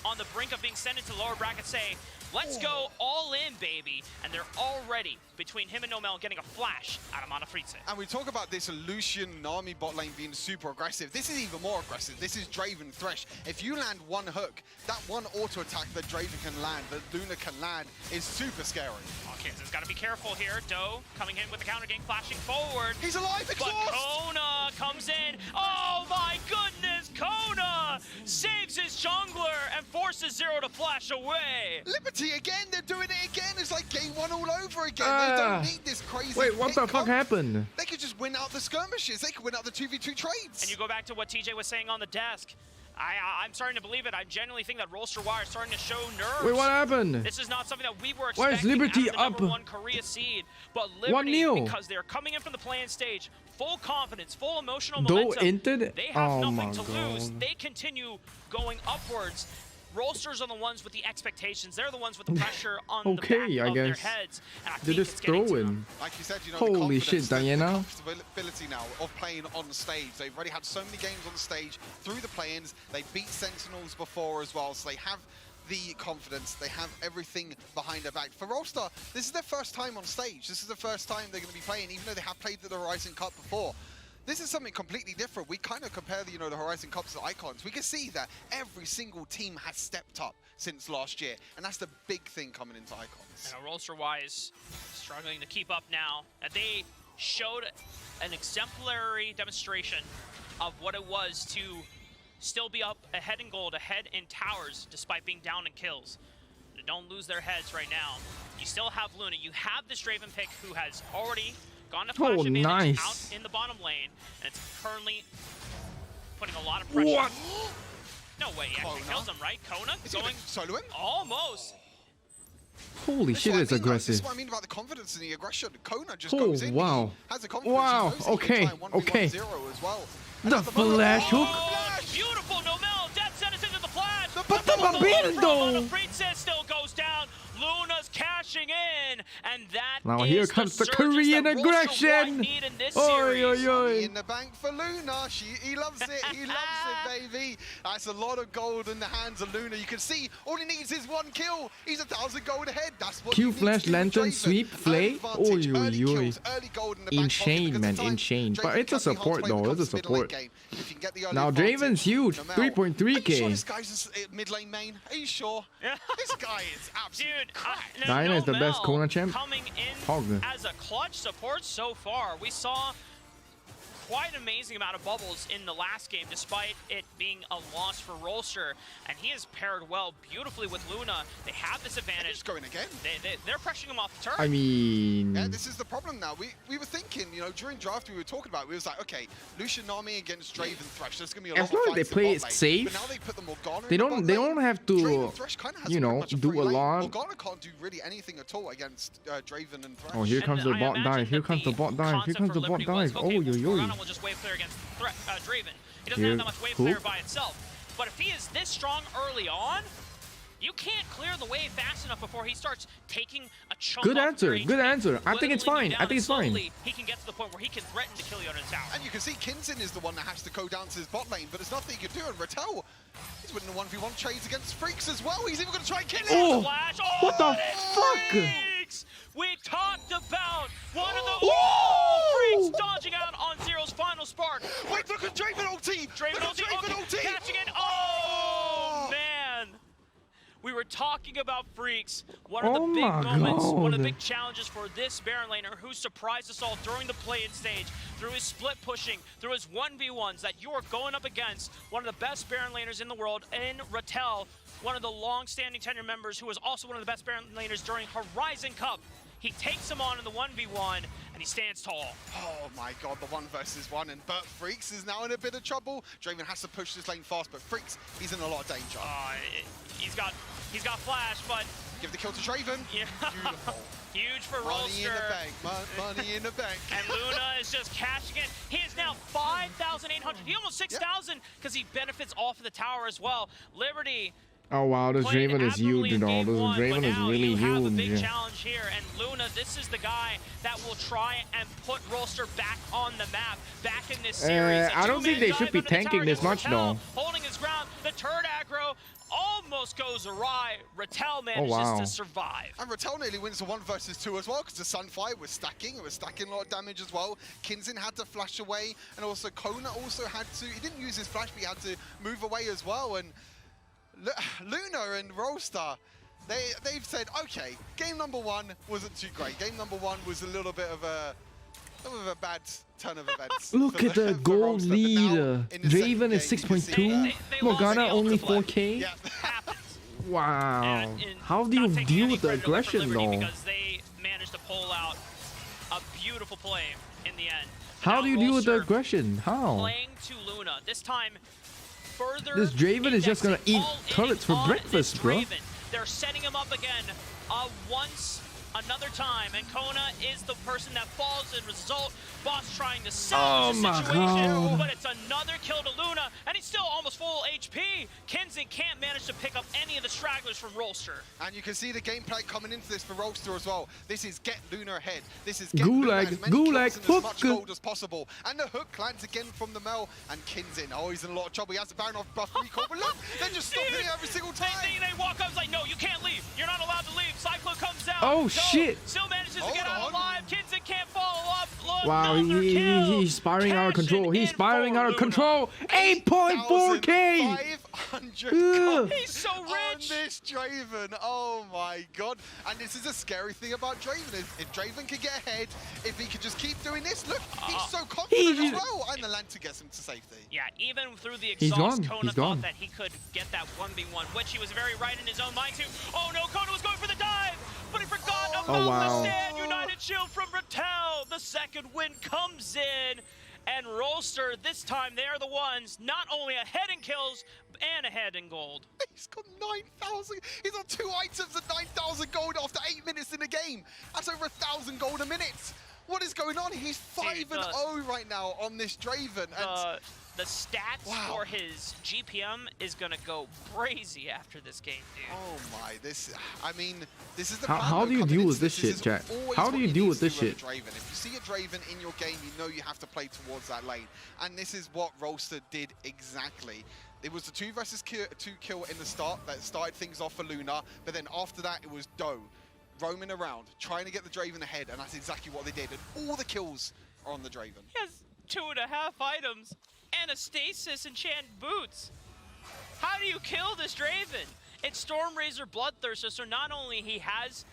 on the brink of being sent into lower bracket, say, let's go all in, baby. And they're already, between him and Nomel, getting a flash out of Manafritse.
And we talk about this Lucian Nami bot lane being super aggressive. This is even more aggressive. This is Draven Thresh. If you land one hook, that one auto attack that Draven can land, that Luna can land, is super scary.
Okay, so he's got to be careful here. Doe coming in with the counter game, flashing forward.
He's alive,
But
exhaust!
Kona comes in. Oh my goodness, Kona saves his jungler and forces Zero to flash away.
Liberty again, they're doing it again. It's like game one all over again. They
Ah.
don't need this crazy
Wait, what the
pick
fuck
comp.
happened?
They could just win out the skirmishes. They could win out the 2v2 trades.
And you go back to what TJ was saying on the desk. I'm starting to believe it. I genuinely think that ROLSTER is starting to show nerves.
Wait, what happened?
This is not something that we were
Why
expecting
is Liberty
out of the
up?
#1 Korea seed. But Liberty,
1-0.
because they're coming in from the playing stage, full confidence, full emotional
Doe
momentum.
entered?
They have
Oh
nothing
my
to lose.
God.
They continue going upwards. ROLSTERs are the ones with the expectations. They're the ones with the pressure on the
Okay,
back
I
of their
guess.
heads. And I
They
think
just
it's getting
throw
to
in.
them.
Like you said, you know,
Holy
the
shit,
confidence, the
Diana.
comfortability now of playing on stage. They've already had so many games on stage through the play-ins. They beat Sentinels before as well, so they have the confidence. They have everything behind their back. For ROLSTER, this is their first time on stage. This is the first time they're going to be playing, even though they have played the Horizon Cup before. This is something completely different. We kind of compare the, the Horizon Cups to Icons. We can see that every single team has stepped up since last year, and that's the big thing coming into Icons.
And ROLSTER-wise, struggling to keep up now. And they showed an exemplary demonstration of what it was to still be up ahead in gold, ahead in towers, despite being down in kills. They don't lose their heads right now. You still have Luna. You have this Draven pick who has already gone to flash advantage
nice.
out in the bottom lane, and it's currently putting a lot of pressure.
What?
No way, he actually
Kona?
kills him, right? Kona
Is he
going
gonna solo him?
almost.
Holy shit, it's
This
aggressive.
is what I mean about the confidence and the aggression. Kona just
Oh,
goes in.
wow.
He has the confidence.
Wow,
He knows he
okay,
can try and 1v1
okay.
0 as well.
The
at moment-
flash hook.
Oh, beautiful Nomel. Dead centers into the flash.
But the Babendo.
Princess still goes down. Luna's cashing in, and that
Now
is
here
the
comes the
surges
Korean
that Rolster
aggression.
might need in this
Oi,
series.
oi, oi.
Money in the bank for Luna. He loves it. He loves it, baby. That's a lot of gold in the hands of Luna. You can see all he needs is 1 kill. He's 1,000 gold ahead. That's what
Q
you need
flash,
to do with
lantern,
Draven.
sweep,
Early
flay.
advantage,
Oi, oi,
early
oi.
kills, early gold in the back
Insane,
pocket because
man,
of time.
insane. But
Draven
it's a
can be hard to
support
play when
though,
it
it's a
comes to mid-lane
support.
game. If you can get the early
Now
advantage,
Draven's huge,
Nomel.
3.3K.
Are you sure this guy's just mid lane main? Are you sure? this guy is absolutely
Dude,
Diana is the best
Nomel
Kona champ.
coming in
Pog.
as a clutch support so far. We saw quite an amazing amount of bubbles in the last game, despite it being a loss for Rolster, and he has paired well beautifully with Luna. They have this advantage.
He's going again.
They're pressuring him off the turret.
I mean,
Yeah, this is the problem now. We were thinking, you know, during draft we were talking about, we was like, okay, Lucian Nami against Draven Thresh. There's gonna be a lot
as
of
long as they
fights in
play
bot
it
lane.
safe,
But now they put the Morgana
they
in the
don't
bot
they
lane.
don't have to,
Draven Thresh kind of has
you
pretty
know,
much a
do
free
a
lane.
lot.
Morgana can't do really anything at all against Draven and Thresh.
Oh, here
And
comes the
I
bot
imagine
dive. Here
that
comes the bot dive. Here
concept
comes
for
the bot
Liberty was,
dive.
okay,
Oh, yo, yo.
Morgana will just wave clear against Draven. He doesn't
Here,
have that much wave
who?
clear by itself. But if he is this strong early on, you can't clear the wave fast enough before he starts taking a chunk
Good
off
answer,
your
good
HP,
answer. I think it's
whittling you
fine. I
down,
think it's
and
fine.
slowly He can get to the point where he can threaten to kill you under the tower.
And you can see Kinsin is the one that has to go down to his bot lane, but there's nothing he can do. And Rattel, he's winning the 1v1 trades against Freaks as well. He's even going to try and kill him.
Oh,
Flash.
what the
and it's
fuck?
Freaks! We talked about one of the Freaks dodging out on Zero's final spark.
Wait, look at Draven ulti.
Draven
Look at Draven ulti.
catching it. Oh, man. We were talking about Freaks. One of the
Oh
big
my
moments, one of the
God.
big challenges for this Baron laner who surprised us all during the play-in stage, through his split pushing, through his 1v1s, that you are going up against one of the best Baron laners in the world in Rattel, one of the long-standing tenure members who was also one of the best Baron laners during Horizon Cup. He takes him on in the 1v1, and he stands tall.
Oh my god, the 1 versus 1, and Bert Freaks is now in a bit of trouble. Draven has to push this lane fast, but Freaks, he's in a lot of danger.
He's got flash, but
Give the kill to Draven.
yeah.
Beautiful.
Huge for
Money in the
ROLSTER.
bank, money in the bank.
And Luna is just cashing in. He is now 5,800. He almost 6,000 because he benefits off of the tower as well. Liberty
Oh wow, this
played
Draven is
admirably
huge,
in
you know.
game
This
one, but
Draven is
now
really
you have a big
huge.
challenge here, and Luna, this is the guy that will try and put ROLSTER back on the map, back in this series. A
I don't think
two-man
they
dive
should be
under the tower
tanking this
against
much,
Rattel,
though.
holding his ground. The turret aggro almost goes awry. Rattel manages
wow.
to survive.
And Rattel nearly wins the 1 versus 2 as well, because the Sunfire was stacking. It was stacking a lot of damage as well. Kinsin had to flash away, and also Kona also had to, he didn't use his flash, but he had to move away as well. And Luna and ROLSTER, they've said, okay, game number 1 wasn't too great. Game number 1 was a little bit of a bad turn of events.
Look at the
for
gold
ROLSTER, but now,
lead.
in the second
Draven
game,
is
you can see-
6.2.
They
Morgana
lost
only
the play.
4K.
Yeah.
Happens.
Wow.
And
How do you
not taking
deal
any
with the
credit away from
aggression
Liberty
though?
Because they managed to pull out a beautiful play in the end.
How
Now
do you deal with the
ROLSTER
aggression? How?
Playing to Luna. This time, further
This Draven is just gonna
indexing
eat
all
turrets for
innings on
breakfast,
this
bro.
Draven. They're setting him up again once, another time, and Kona is the person that falls as a result. Boss trying to salvage the
Oh my
situation,
God.
but it's another kill to Luna, and he's still almost full HP. Kinsin can't manage to pick up any of the stragglers from ROLSTER.
And you can see the gameplay coming into this for ROLSTER as well. This is get Luna ahead. This is get
Gulag,
Luna as many
Gulag,
kills and as much
hook.
gold as possible. And the hook lands again from the Mel. And Kinsin, oh, he's in a lot of trouble. He has the Baron off buff recall. But look, they're just stopping
Dude,
it every single time.
They walk up, it's like, no, you can't leave. You're not allowed to leave. Cyclone comes out.
Oh,
Go.
shit.
Still manages to
Hold
get out
on.
alive. Kinsin can't follow up. Look,
Wow,
another kill.
he's spiraling out of control.
Cashing
He's
in
spiraling
for
out of
Luna.
control. 8.4K.
500
He's so
on
rich.
this Draven. Oh my god. And this is a scary thing about Draven. If Draven could get ahead, if he could just keep doing this, look, he's so confident as well. And the Lantern gets him to safety.
Yeah, even through the
He's
exhaust,
gone.
Kona
He's
thought
gone.
that he could get that 1v1, which he was very right in his own mind too. Oh no, Kona was going for the dive, but he forgot about
wow.
the stand. United Shield from Rattel. The second win comes in, And ROLSTER, this time they're the ones not only ahead in kills and ahead in gold.
He's got 9,000. He's on 2 items at 9,000 gold after 8 minutes in the game. That's over 1,000 gold a minute. What is going on? He's 5-0 right now on this Draven. And
the stats for his GPM is gonna go crazy after this game, dude.
oh my, this is the
How do you deal with this shit, chat? How do you deal with this shit?
Draven. If you see a Draven in your game, you know you have to play towards that lane. And this is what ROLSTER did exactly. It was the 2 versus 2 kill in the start that started things off for Luna, but then after that it was Doe roaming around, trying to get the Draven ahead, and that's exactly what they did. And all the kills are on the Draven.
He has 2.5 items and a stasis enchant boots. How do you kill this Draven? It's Stormrazor Bloodthirster, so not only he has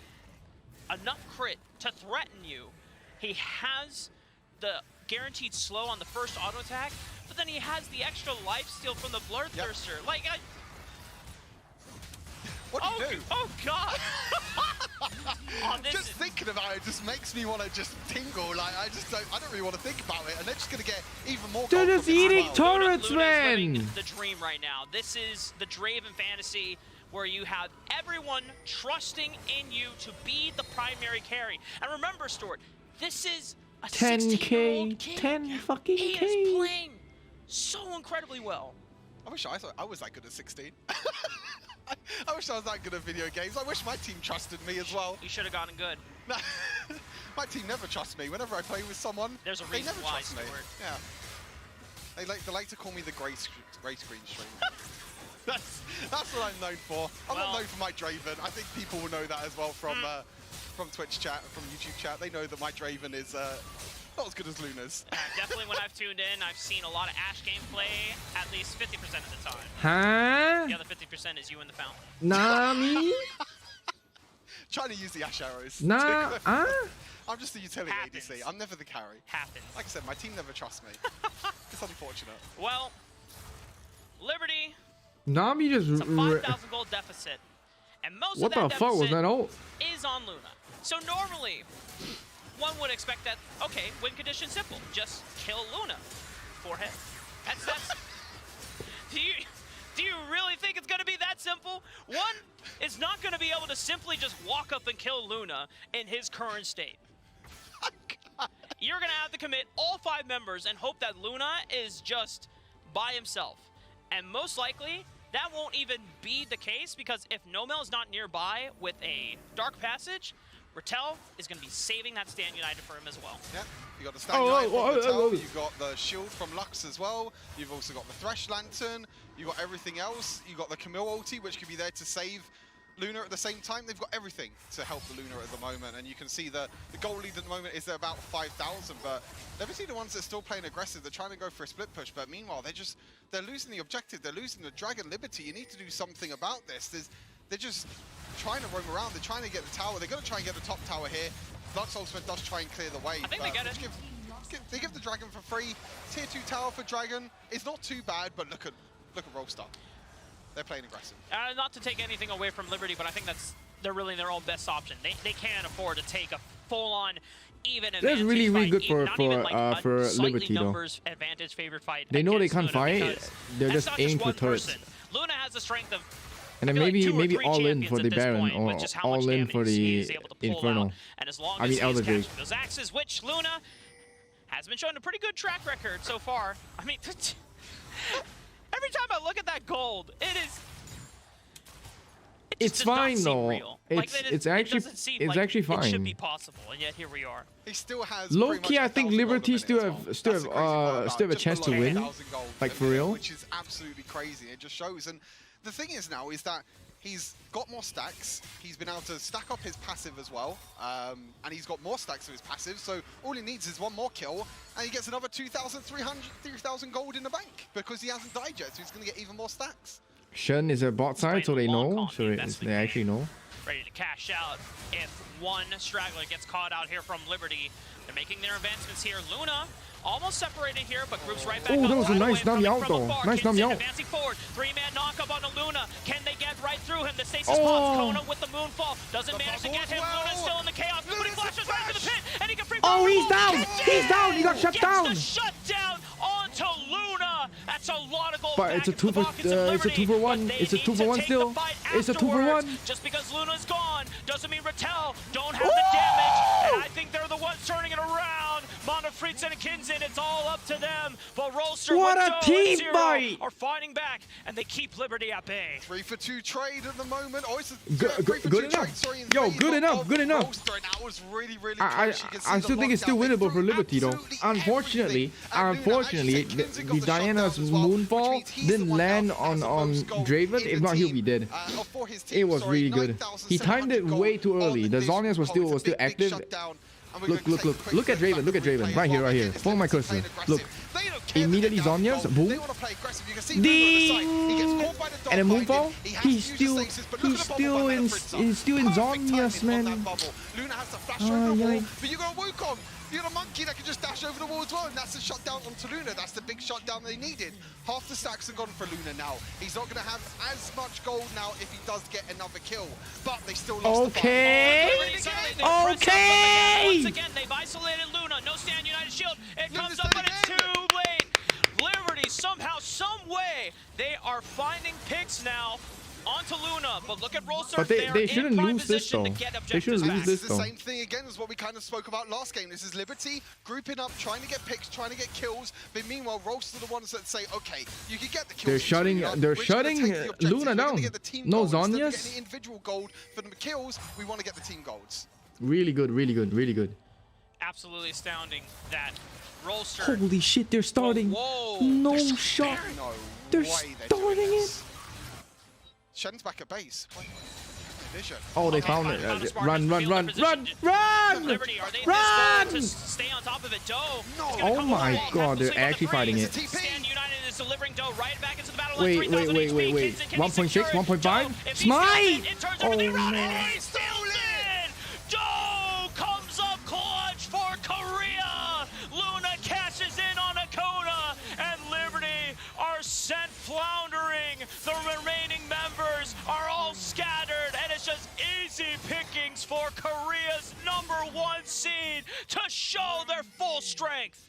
enough crit to threaten you, he has the guaranteed slow on the first auto attack, but then he has the extra lifesteal from the Bloodthirster. Like,
what do you do?
Oh god!
Just thinking about it just makes me want to just tingle. Like I don't really want to think about it, and they're just gonna get even more.
They're just eating turrets,
living
man.
the dream right now. This is the Draven fantasy where you have everyone trusting in you to be the primary carry. And remember, Stuart, this is a
10K,
16-year-old kid.
10 fucking
He
K.
is playing so incredibly well.
I wish I thought I was that good at 16. I wish I was that good at video games. I wish my team trusted me as well.
You should have gotten good.
My team never trusts me. Whenever I play with someone,
There's a
they
reason
never
why,
trust me.
Stuart.
Yeah. They like to call me the grey screen streamer. That's what I'm known for. I'm not known for my Draven. I think people will know that as well from Twitch chat, from YouTube chat. They know that my Draven is not as good as Luna's.
Definitely when I've tuned in, I've seen a lot of Ashe gameplay at least 50% of the time.
Huh?
The other 50% is you in the fountain.
Nami?
Trying to use the Ashe arrows.
Nah,
I'm just the utility
Happens.
ADC. I'm never the carry.
Happens.
Like I said, my team never trusts me. It's unfortunate.
Well, Liberty,
Nami just...
it's a 5,000 gold deficit. And most
What
of that
the fuck was
deficit
that ult?
is on Luna. So normally, one would expect that, okay, win condition simple. Just kill Luna. Forehead. That's do you really think it's going to be that simple? One is not going to be able to simply just walk up and kill Luna in his current state. You're going to have to commit all 5 members and hope that Luna is just by himself. And most likely, that won't even be the case, because if Nomel is not nearby with a Dark Passage, Rattel is going to be saving that Stand United for him as well.
Yeah, you got the Stand United from Rattel, you've got the shield from Lux as well, you've also got the Thresh Lantern, you've got everything else, you've got the Camille ulti, which could be there to save Luna at the same time. They've got everything to help the Luna at the moment, and you can see the goal lead at the moment is about 5,000, but obviously the ones that are still playing aggressive, they're trying to go for a split push, but meanwhile they're losing the objective, they're losing the Dragon Liberty. You need to do something about this. They're just trying to roam around, they're trying to get the tower, they're going to try and get the top tower here. Lux ultimate does try and clear the way.
I think they get it.
They give the Dragon for free. Tier 2 tower for Dragon. It's not too bad, but look at ROLSTER. They're playing aggressive.
Not to take anything away from Liberty, but I think they're really their own best option. They can't afford to take a full-on even advantage.
That's really
fight,
good for
slightly
Liberty though.
numbers advantage favored fight.
They know they can't
Luna,
fight. They're just aiming for turrets.
Luna has the strength of,
And then
I feel
maybe
like 2 or 3
all in for the
champions at this
Baron
point,
or
with just how much
all in
damage
for
he
the
is able to pull
Infernal.
out. And as long
I
as
mean
he is
Elder
catching
Drake.
those axes, which Luna has been showing a pretty good track record so far. I mean, every time I look at that gold,
It's fine though. It's actually
It should be
fine.
possible, and yet here we are.
He still has
Low
pretty
key,
much
I think
1,000 gold a
Liberty
minute
still
as
have
well.
still
That's the crazy part about
have a
just
chance to
below
win.
1,000 gold
Like
a
for
minute,
real.
which is absolutely crazy. It just shows. And the thing is now is that he's got more stacks. He's been able to stack up his passive as well, and he's got more stacks of his passive. So all he needs is one more kill, and he gets another 3,000 gold in the bank because he hasn't died yet. So he's going to get even more stacks.
Shen is a bot side, so they
Long
know.
con,
So
the
they
investment
actually
game.
know.
Ready to cash out if one straggler gets caught out here from Liberty. They're making their advancements here. Luna almost separated here, but groups right back
Oh,
up.
that was a
right
nice
away,
Nami
coming
out
from
though.
afar.
Nice Nami
Kinson
out.
advancing forward. 3-man knockup on Luna. Can they get right through him? The stasis
Oh.
pops. Kona with the moonfall. Doesn't
The
manage to
bubble
get
as
him.
well.
Luna's still in the chaos. Nobody
Luna's
flashes
the
right to the
flash.
pit, and he can free
Oh,
fall.
he's down.
Kinson
He's down. He got shut
gets
down.
the shutdown That's a lot of gold.
But
back
it's a
into
two
the
for
pockets of
it's a
Liberty,
2 for 1.
but they
It's a
need
2 for
to
1
take
still.
the fight
It's a 2 for
afterwards.
1.
Just because Luna's gone doesn't mean Rattel don't have the damage. And I think they're the ones turning it around. Monofreets and Kinzen, it's all up to them. But Rolster
What
with
a
Doe
team
and Zero
fight!
are fighting back, and they keep Liberty at bay.
3 for 2 trade at the moment. Oh, it's a
Good-
3 for
good
2
enough.
trade, sorry, in
Yo,
favor
good enough,
of
good enough.
ROLSTER, and that was really, really
I
close. You can see
I
the
still think it's still
lockdown. They
winnable for
threw
Liberty though.
absolutely
Unfortunately,
everything at Luna.
unfortunately,
Actually, Kinzen got
the
the
Diana's
shutdown as well, which
moonfall
means he's the
didn't
one
land
now that has the
on
most gold
Draven.
in
If
the
not, he'll
team,
be dead.
for his
It
team,
was
sorry,
really good. He timed it
9,700
way too
gold
early.
on
The
this
Zhonya's were
call. It's a
still
big, big
active.
shutdown. And we're
Look,
gonna
look,
take a
look.
quick
Look at
back
Draven. Look at
replay
Draven.
as
Right here,
well.
right here.
Again,
Follow my
they're
cursor.
playing
Look.
aggressive. They don't care that
Immediately
they're down
Zhonya's,
gold.
boom.
They wanna play aggressive. You can see Luna on the side. He gets caught by the dog
And a
binding.
moonfall.
He has to
He's
use
still
the stasis, but look
he's
at the bubble
still
by
in
Manfred's
he's still in
Perfect
Zhonya's,
timing on
man.
that bubble. Luna has to flash over the wall,
Ay.
but you got a Wukong. You got a monkey that can just dash over the wall as well, and that's a shutdown onto Luna. That's the big shutdown they needed. Half the stacks are gone for Luna now. He's not going to have as much gold now if he does get another kill, but they still lost
Okay.
the fight.
Okay.
Once again, they've isolated Luna. No stand United Shield. It
Luna's
comes up, but
dead
it's
again.
too late. Liberty, somehow, some way, they are finding picks now onto Luna. But look at ROLSTER.
But they
are
shouldn't
in prime
lose this,
position to
though.
get
They shouldn't
objectives
lose
back.
this.
This is the
though.
same thing again as what we kind of spoke about last game. This is Liberty grouping up, trying to get picks, trying to get kills. But meanwhile, ROLSTER are the ones that say, okay, you can get the kills.
They're
into
shutting-
Luna.
they're
We're just gonna
shutting,
take the objectives.
Luna
We're gonna
down.
get the team
No
gold. Instead of
Zhonya's.
getting the individual gold for the kills, we want to get the team golds.
Really good, really good, really good.
Absolutely astounding that ROLSTER.
Holy shit, they're starting.
Whoa.
No
They're
shot.
No
They're
way they're
starting
doing
it.
this. Shen's back at base. Division.
Oh, they
Okay,
found it.
found a spark,
Run,
has
run,
revealed
run,
their
run,
position.
run!
Liberty, are they
Run!
this bold to stay on top of it? Doe.
No.
is gonna
Oh
come
my
over.
God, they're
Sleep on the
actually
three.
fighting
It's
it.
a TP.
Stand United is delivering Doe right back into the battle
Wait,
line.
wait,
3,000
wait,
HP.
wait, wait.
Kinzen, can he
1.6,
secure it?
1.5?
Doe, if he
Smite!
steals it, it turns everything
Oh,
around,
man.
and he steals it! Doe comes up clutch for Korea! Luna cashes in on Akona, and Liberty are sent floundering. The remaining members are all scattered, and it's just easy pickings for Korea's #1 seed to show their full strength.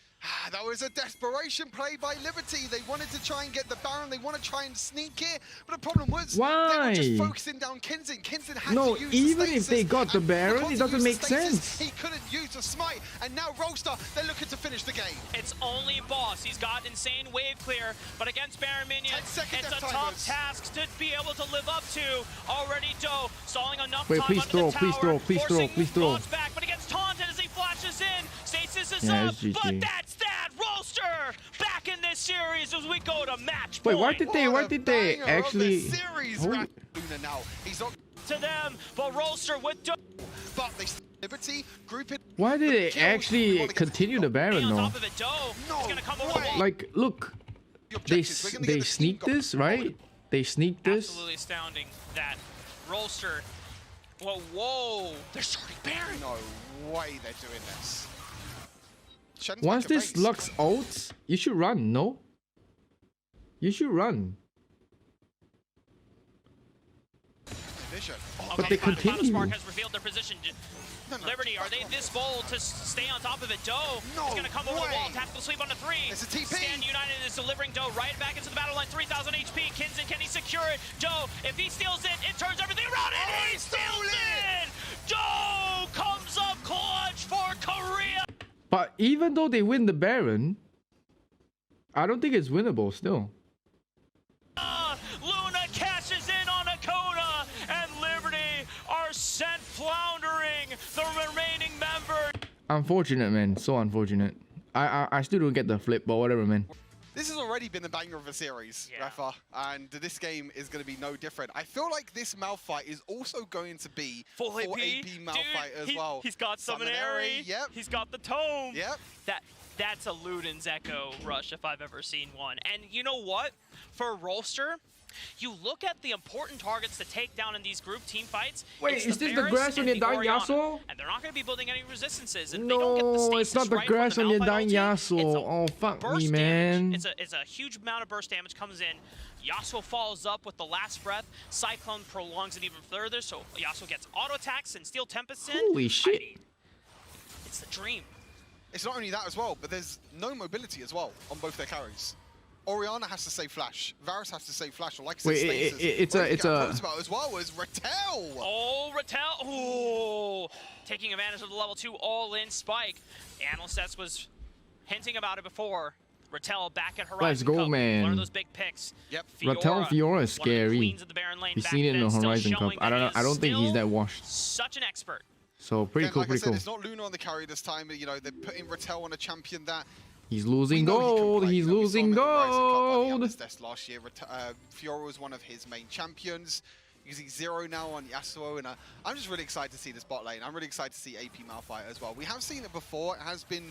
That was a desperation play by Liberty. They wanted to try and get the Baron. They want to try and sneak it. But the problem was they were just
Why?
focusing down Kinzen. Kinzen had
No,
to use
even
the
if they
stasis,
got the
and
Baron,
because
it
he
doesn't
used
make
the stasis,
sense.
He couldn't use the smite. And now ROLSTER, they're looking to finish the game.
It's only Boss. He's got insane wave clear, but against Baron Minions,
10-second
it's a
death
tough
timers.
task to be able to live up to. Already Doe stalling enough
Wait,
time
please
under
throw,
the
please
tower,
throw, please throw,
forcing
please throw.
Boss back, but he gets taunted as he flashes in. Stasis is
Yeah,
up,
it's GG.
but that's that. ROLSTER back in this series as we go to match
Wait,
point.
why did they
What a banger
actually?
of the series,
Hold-
Luna now. He's not,
to them, but ROLSTER with Doe
but they Liberty grouping.
Why did
the
they
kills. We
actually
wanna get
continue the
team
Baron
on
though?
top of it. Doe
No
is gonna come over the
way.
wall.
Like, look,
The objectives. We're gonna get
they
the team
sneaked
gold.
this, right? They sneaked this.
Absolutely astounding that ROLSTER. Whoa! They're starting Baron.
No way they're doing this. Shen's
Once
back at
this
base.
Lux ults, you should run. No, you should run.
Division.
But they
Final
continue.
Spark has revealed their position.
No, no,
Liberty, are they this bold to stay on top of it? Doe
No
is going to come over the
way.
wall. Tactical sweep on the 3.
It's a TP.
Stand United is delivering Doe right back into the battle line. 3,000 HP. Kinzen, can he secure it? Doe, if he steals it, it turns everything around, and he steals it! Doe comes up clutch for Korea.
But even though they win the Baron, I don't think it's winnable still.
Luna cashes in on Akona, and Liberty are sent floundering. The remaining members.
Unfortunate, man. So unfortunate. I still don't get the flip, but whatever, man.
This has already been the banger of a series,
Yeah.
Rafa, and this game is going to be no different. I feel like this Malphite is also going to be
Full
full
AP,
AP Malphite as well.
He's got Summonary.
Yep.
He's got the Tome.
Yep.
That's a Luden's Echo rush if I've ever seen one. And you know what? For ROLSTER, you look at the important targets to take down in these group team fights.
Wait,
it's
is this the
Varus
grass on
and
your
the
dying
Orianna.
Yasuo?
And they're not going to be building any resistances. And if they don't get the
No,
stasis
it's not the
right from
grass on your
Malphite
dying
ulti,
Yasuo.
it's a
Oh, fuck
burst
me, man.
damage. It's a huge amount of burst damage comes in. Yasuo follows up with the last breath. Cyclone prolongs it even further, so Yasuo gets auto attacks and Steel Tempests in.
Holy shit.
I mean, it's the dream.
It's not only that as well, but there's no mobility as well on both their carries. Orianna has to save Flash. Varus has to save Flash. Or like I said,
Wait,
Stasis.
it's a
about as well as Rattel.
Oh, Rattel. Oh, taking advantage of the level 2 all-in spike. Analysts was hinting about it before. Rattel back at Horizon
Let's go,
Cup.
man.
One of those big picks.
Yep.
Rattel Fiora is
one of the
scary.
queens of the Baron Lane
We've
back
seen it in
then,
the
still
Horizon Cup.
showing
I
that he
don't
is
think he's
still
that washed.
Such an expert.
So pretty
Again,
cool,
like
pretty
I said,
cool.
it's not Luna on the carry this time. You know, they're putting Rattel on a champion that
He's
we
losing
know he can
gold.
play.
He's
You know, we saw him
losing
at the Rising Cup at the
gold.
Atlas Test last year. Fiora was one of his main champions. Using Zero now on Yasuo, and I'm just really excited to see this bot lane. I'm really excited to see AP Malphite as well. We have seen it before. It has been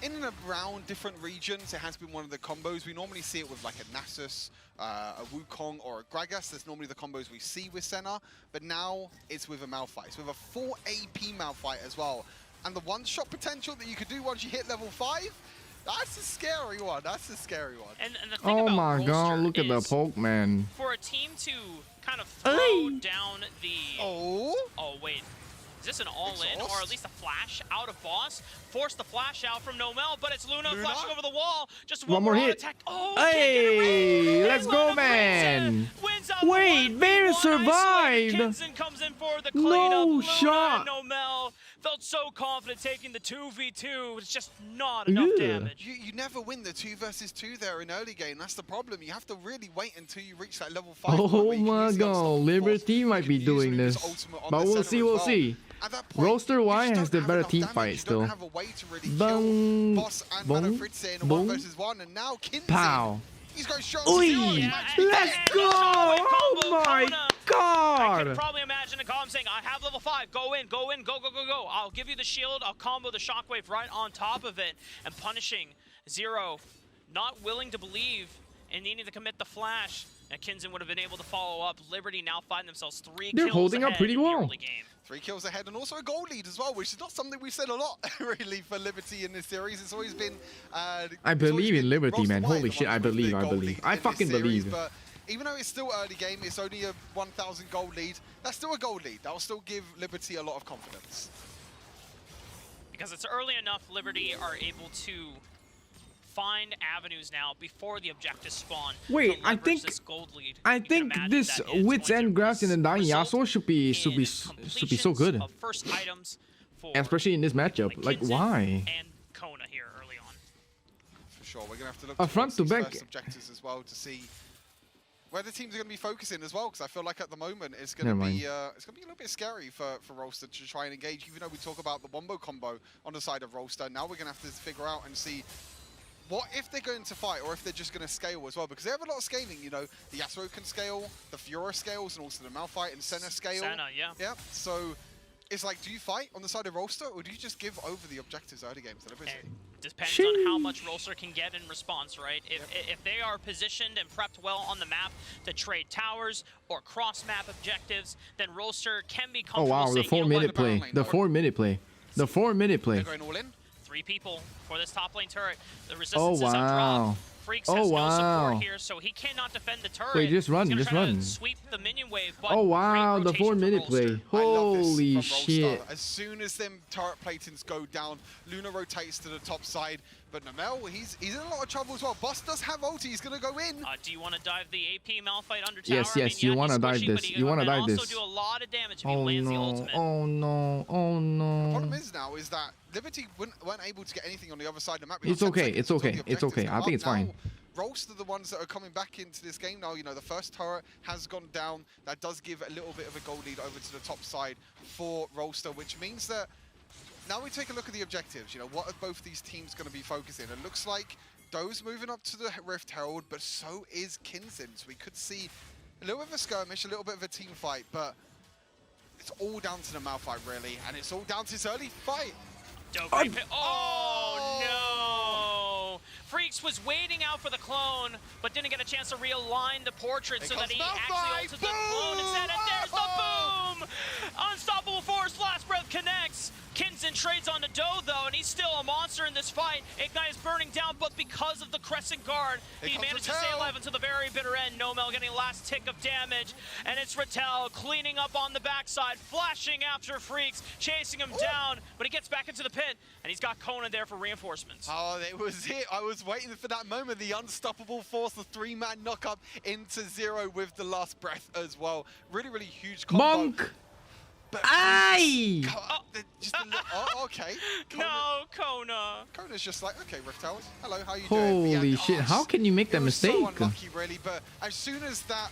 in and around different regions. It has been one of the combos. We normally see it with like a Nasus, a Wukong, or a Gragas. That's normally the combos we see with Senna. But now it's with a Malphite. It's with a full AP Malphite as well. And the one-shot potential that you could do once you hit level 5, that's a scary one. That's a scary one.
And the thing
Oh
about
my god,
ROLSTER
look at the
is
poke, man.
for a team to kind of throw
Hey.
down the...
Oh,
Oh, wait. Is this an all-in,
Exhaust?
or at least a flash out of boss? Force the flash out from Nomel, but it's Luna
Luna?
flashing over the wall. Just
One
one
more
more
hit.
attack. Oh,
Hey,
can't get it right.
let's
And
go,
Luna
man.
wins out the
Wait,
1v1
Baron survived.
isolated. Kinzen comes in for the
No
cleanup. Luna
shot.
and Nomel felt so confident taking the 2v2. It's just not enough
Ugh.
damage.
you never win the 2 versus 2 there in early game. That's the problem. You have to really wait until you reach that level 5.
Oh
where you can
my
use the
god,
unstoppable
Liberty
force.
might
You
be
can use
doing
Luna's
this.
ultimate on
But
the
we'll
center
see,
as
we'll
well.
see.
At that point,
ROLSTER
you
Y
just
has
don't
the
have
better
enough
team
damage.
fight
You
still.
don't have a way to really
Bong,
kill Boss and
bong,
Mana Fritze in a
bong.
1 versus 1, and now Kinzen.
Pow.
He's going straight
Oi,
to 0. He
Yeah,
might
and-
be
let's
dead.
go! Oh my
I can
god!
probably imagine a column saying, I have level 5, go in, go, go, go, go. I'll give you the shield, I'll combo the shockwave right on top of it, and punishing Zero, not willing to believe and needing to commit the flash. And Kinzen would have been able to follow up. Liberty now find themselves 3
They're
kills
holding up
ahead
pretty
in the
well.
early game.
3 kills ahead and also a goal lead as well, which is not something we've said a lot, really, for Liberty in this series. It's always been...
I believe in Liberty, man. Holy shit, I believe, I
I
believe. I fucking believe.
But even though it's still early game, it's only a 1,000 goal lead. That's still a goal lead. That will still give Liberty a lot of confidence.
Because it's early enough, Liberty are able to find avenues now before the objectives spawn.
Wait,
to
I
leverage
think-
this gold lead.
I
You can
think
imagine
this
that is
Wits
going to
End Grass and the Dying
result
Yasuo should be
in
so
completions
good.
of first items for
Especially in this matchup. Like
Kinzen
why?
and Kona here early on.
For sure, we're going to have to look
A front
towards
to
these
back.
first objectives as well to see where the teams are going to be focusing as well, because I feel like at the moment it's going to
Never
be a little bit scary for ROLSTER to try and engage. Even though we talk about the Wombo combo on the side of ROLSTER, now we're going to have to figure out and see what if they're going to fight or if they're just going to scale as well, because they have a lot of scaling. You know, the Yasuo can scale, the Fiora scales, and also the Malphite and Senna scale.
Senna, yeah.
Yeah, so it's like, do you fight on the side of ROLSTER or do you just give over the objectives early games to Liberty?
And depends on how much ROLSTER can get in response, right? If they are positioned and prepped well on the map to trade towers or cross-map objectives, then ROLSTER can be
Oh
comfortable
wow, the
saying, you know
4-minute
what,
play. The 4-minute play. The 4-minute play.
They're going all in.
3 people for this top lane turret. The
Oh
resistance is up
wow.
drop. Freaks
Oh,
has no
wow.
support here, so he cannot defend the turret.
Wait, just run,
He's gonna
just
try to
run.
sweep the minion wave, but
Oh
great
wow, the
rotation from
4-minute
ROLSTER.
play.
I love this
Holy
from
shit.
ROLSTER. As soon as them turret platings go down, Luna rotates to the top side, but Nomel, he's in a lot of trouble as well. Boss does have ulti, he's going to go in.
Do you want to dive the AP Malphite under tower?
Yes,
I mean,
yes, you
yeah,
wanna
he's
dive
squishy,
this.
but he
You wanna
can
dive
also
this.
do a lot of damage if he
Oh
lands the
no,
ultimate.
oh no, oh
Problem
no.
is now is that Liberty weren't able to get anything on the other side of the map.
It's okay, it's okay, it's okay. I think it's fine.
ROLSTER are the ones that are coming back into this game now. You know, the first turret has gone down. That does give a little bit of a goal lead over to the top side for ROLSTER, which means that now we take a look at the objectives. You know, what are both these teams going to be focusing? It looks like Doe's moving up to the Rift Herald, but so is Kinzen. So we could see a little bit of a skirmish, a little bit of a team fight, but it's all down to the Malphite, really, and it's all down to his early fight.
Oh no! Freaks was waiting out for the clone, but didn't get a chance to realign the portrait so that he actually ulted the clone instead, and there's the boom! Unstoppable force, last breath connects. Kinzen trades on to Doe though, and he's still a monster in this fight. Ignite is burning down, but because of the Crescent Guard.
Here
He
comes
managed to stay
Rattel.
alive until the very bitter end. Nomel getting last tick of damage, and it's Rattel cleaning up on the backside, flashing after Freaks, chasing him down, but he gets back into the pit, and he's got Kona there for reinforcements.
Oh, it was it. I was waiting for that moment. The unstoppable force, the 3-man knock-up into 0 with the last breath as well. Really, really huge combo.
Monk!
But
Aye!
just a little, oh, okay.
No, Kona.
Kona's just like, okay, Riftels, hello, how you doing?
Holy shit, how can you make that
it was
mistake?
so unlucky, really, but as soon as that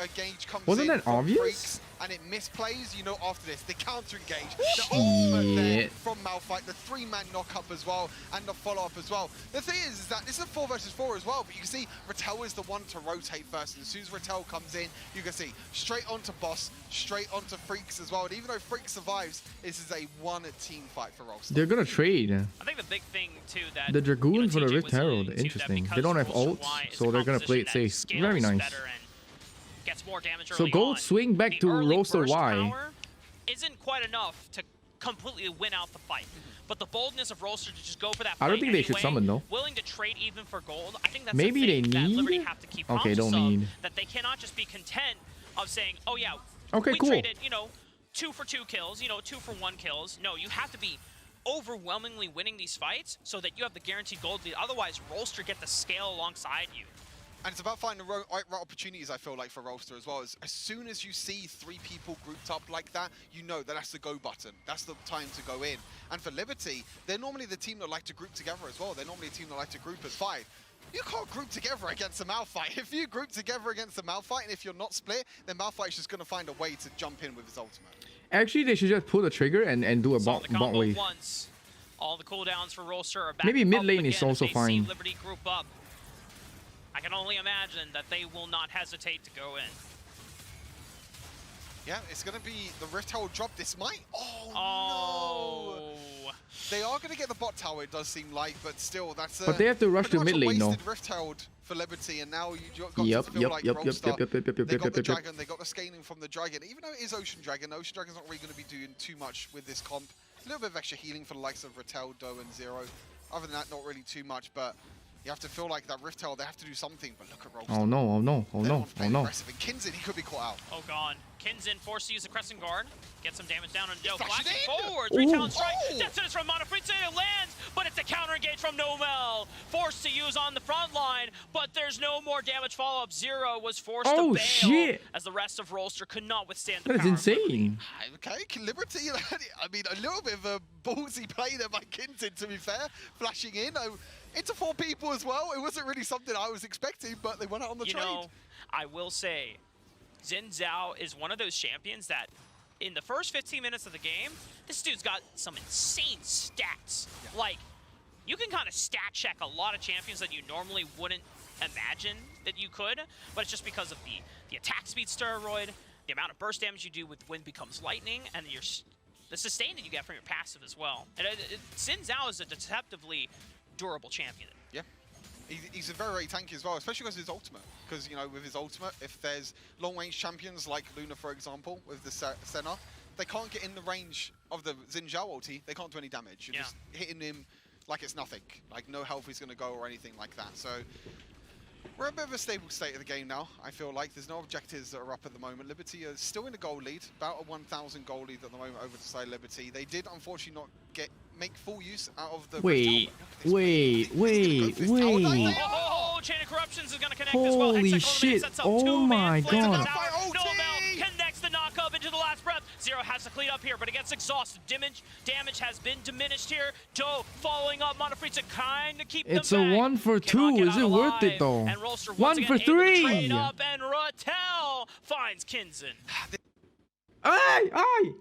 engage comes
Wasn't
in
that
from
obvious?
Freaks and it misplays, you know after this, the counter engage, the ultimate there
Shit.
from Malphite, the 3-man knock-up as well, and the follow-up as well. The thing is that this is a 4 versus 4 as well, but you can see Rattel is the one to rotate first, and as soon as Rattel comes in, you can see straight onto Boss, straight onto Freaks as well, and even though Freaks survives, this is a one-team fight for ROLSTER.
They're gonna trade.
I think the big thing too that
The Dragoon for the
TJ
Rift
was
Herald.
alluding to, that
Interesting. They
because
don't have
Rolster
ults,
Y is
so
a
they're gonna play it
composition that
safe.
scales
Very nice.
better and gets more damage
So
early
gold
on.
swing back
The
to
early
Roaster
burst
Y.
power isn't quite enough to completely win out the fight. But the boldness of Rolster to just go for that
I don't
fight
think they should
anyway,
summon, though.
willing to trade even for gold, I think that's
Maybe
the thing
they
that
need?
Liberty have to keep
Okay,
conscious
don't
of,
need.
that they cannot just be content of saying, oh yeah,
Okay,
we
cool.
traded, 2 for 2 kills, 2 for 1 kills. No, you have to be overwhelmingly winning these fights so that you have the guaranteed gold lead. Otherwise, Rolster get the scale alongside you.
And it's about finding the right opportunities, I feel like, for ROLSTER as well. As soon as you see 3 people grouped up like that, you know that that's the go button. That's the time to go in. And for Liberty, they're normally the team that like to group together as well. They're normally a team that like to group as 5. You can't group together against a Malphite. If you group together against a Malphite, and if you're not split, then Malphite's just going to find a way to jump in with his ultimate.
Actually, they should just pull the trigger and do a
Saw
bot
the combo
wave.
once. All the cooldowns for Rolster are back
Maybe mid
up
lane is
again
also
as they
fine.
See Liberty group up. I can only imagine that they will not hesitate to go in.
Yeah, it's going to be the Rift Herald drop. This might... Oh, no!
Oh.
They are going to get the bot tower, it does seem like, but still, that's a...
But they have to rush
pretty
to
much
mid
a
lane, though.
wasted Rift Herald for Liberty, and now you've got
Yep,
to feel
yep,
like
yep,
ROLSTER,
yep, yep,
they got the
yep.
Dragon, they got the scaling from the Dragon. Even though it is Ocean Dragon's not really going to be doing too much with this comp. A little bit of extra healing for the likes of Rattel, Doe, and Zero. Other than that, not really too much, but you have to feel like that Rift Herald, they have to do something, but look at ROLSTER.
Oh no, oh no, oh
They
no,
don't want to play
oh no.
aggressive, and Kinzin, he could be caught out.
Oh, gone. Kinzin forced to use the Crescent Guard. Get some damage down on Doe.
Flashing
Flashing
in!
forward. 3
Ooh.
talent strike.
Oh!
Death sentence from Monofritze. It lands, but it's a counter engage from Nomel. Forced to use on the front line, but there's no more damage follow-up. Zero was forced to
Oh,
bail
shit.
as the rest of Rolster could not withstand the
That is
power of Liberty.
insane.
Okay, Liberty, I mean, a little bit of a ballsy play there by Kinzin, to be fair. Flashing in into 4 people as well. It wasn't really something I was expecting, but they went out on the
You
trade.
know, I will say, Xin Zhao is one of those champions that in the first 15 minutes of the game, this dude's got some insane stats.
Yeah.
Like, you can kind of stat check a lot of champions that you normally wouldn't imagine that you could, but it's just because of the attack speed steroid, the amount of burst damage you do with Wind Becomes Lightning, and the sustain that you get from your passive as well. And Xin Zhao is a deceptively durable champion.
Yeah. He's a very, very tanky as well, especially because of his ultimate. Because, with his ultimate, if there's long-range champions like Luna, for example, with the Senna, they can't get in the range of the Xin Zhao ulti. They can't do any damage. You're just hitting him like it's nothing. Like, no health is going to go or anything like that. So, we're a bit of a stable state of the game now, I feel like. There's no objectives that are up at the moment. Liberty are still in the goal lead, about a 1,000 goal lead at the moment over to side Liberty. They did, unfortunately, not make full use out of the...
Wait,
wait.
Oh, Chain of Corruptions is going to connect as well.
Holy
Hexagon
shit.
sets up
Oh
2-man
my
flames in the
God.
tower.
By OT.
Nomel connects the knock-up into the last breath. Zero has to clean up here, but it gets exhausted. Damage has been diminished here. Doe following up. Monofritza kind of keep
It's
them
a
back.
1 for
Cannot
2.
get
Is
out
it worth
alive.
it though?
And Rolster
1
once
for
again able to
3.
trade up, and Rattel finds Kinzin.
Aye, aye.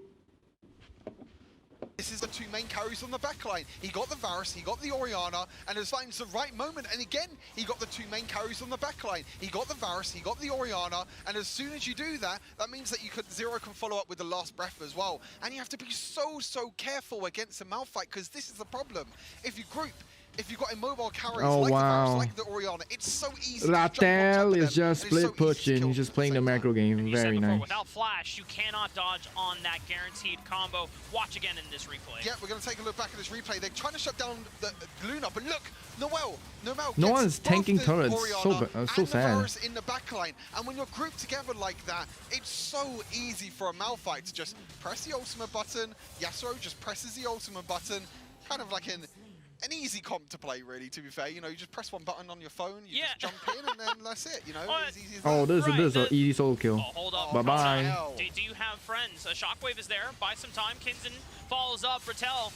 This is the 2 main carries on the backline. He got the Varus, he got the Orianna, and it's finding the right moment. And again, he got the 2 main carries on the backline. He got the Varus, he got the Orianna, and as soon as you do that, that means that Zero can follow up with the last breath as well. And you have to be so careful against a Malphite, because this is the problem. If you group, if you've got immobile carries
Oh,
like the Varus,
wow.
like the Orianna, it's so easy to jump on top
Ratel
of
is
them,
just
and it's so
split
easy to kill
pushing. He's
them
just
at
playing the
same
macro
time.
game.
And you said
Very
before,
nice.
without flash, you cannot dodge on that guaranteed combo. Watch again in this replay.
Yeah, we're going to take a look back at this replay. They're trying to shut down the Luna, but look, Noel
No
gets
one's
both
tanking
the
turrets.
Orianna
So
and the
sad.
Varus in the backline. And when you're grouped together like that, it's so easy for a Malphite to just press the ultimate button. Yasuo just presses the ultimate button. Kind of like an easy comp to play, really, to be fair. You know, you just press one button on your phone, you just jump in, and then that's it, you know? As easy as that.
Oh, this
Right,
is an easy solo kill.
Oh, hold up.
Bye-bye.
hell.
Do you have friends? A Shockwave is there. Buy some time. Kinzen follows up. Ratel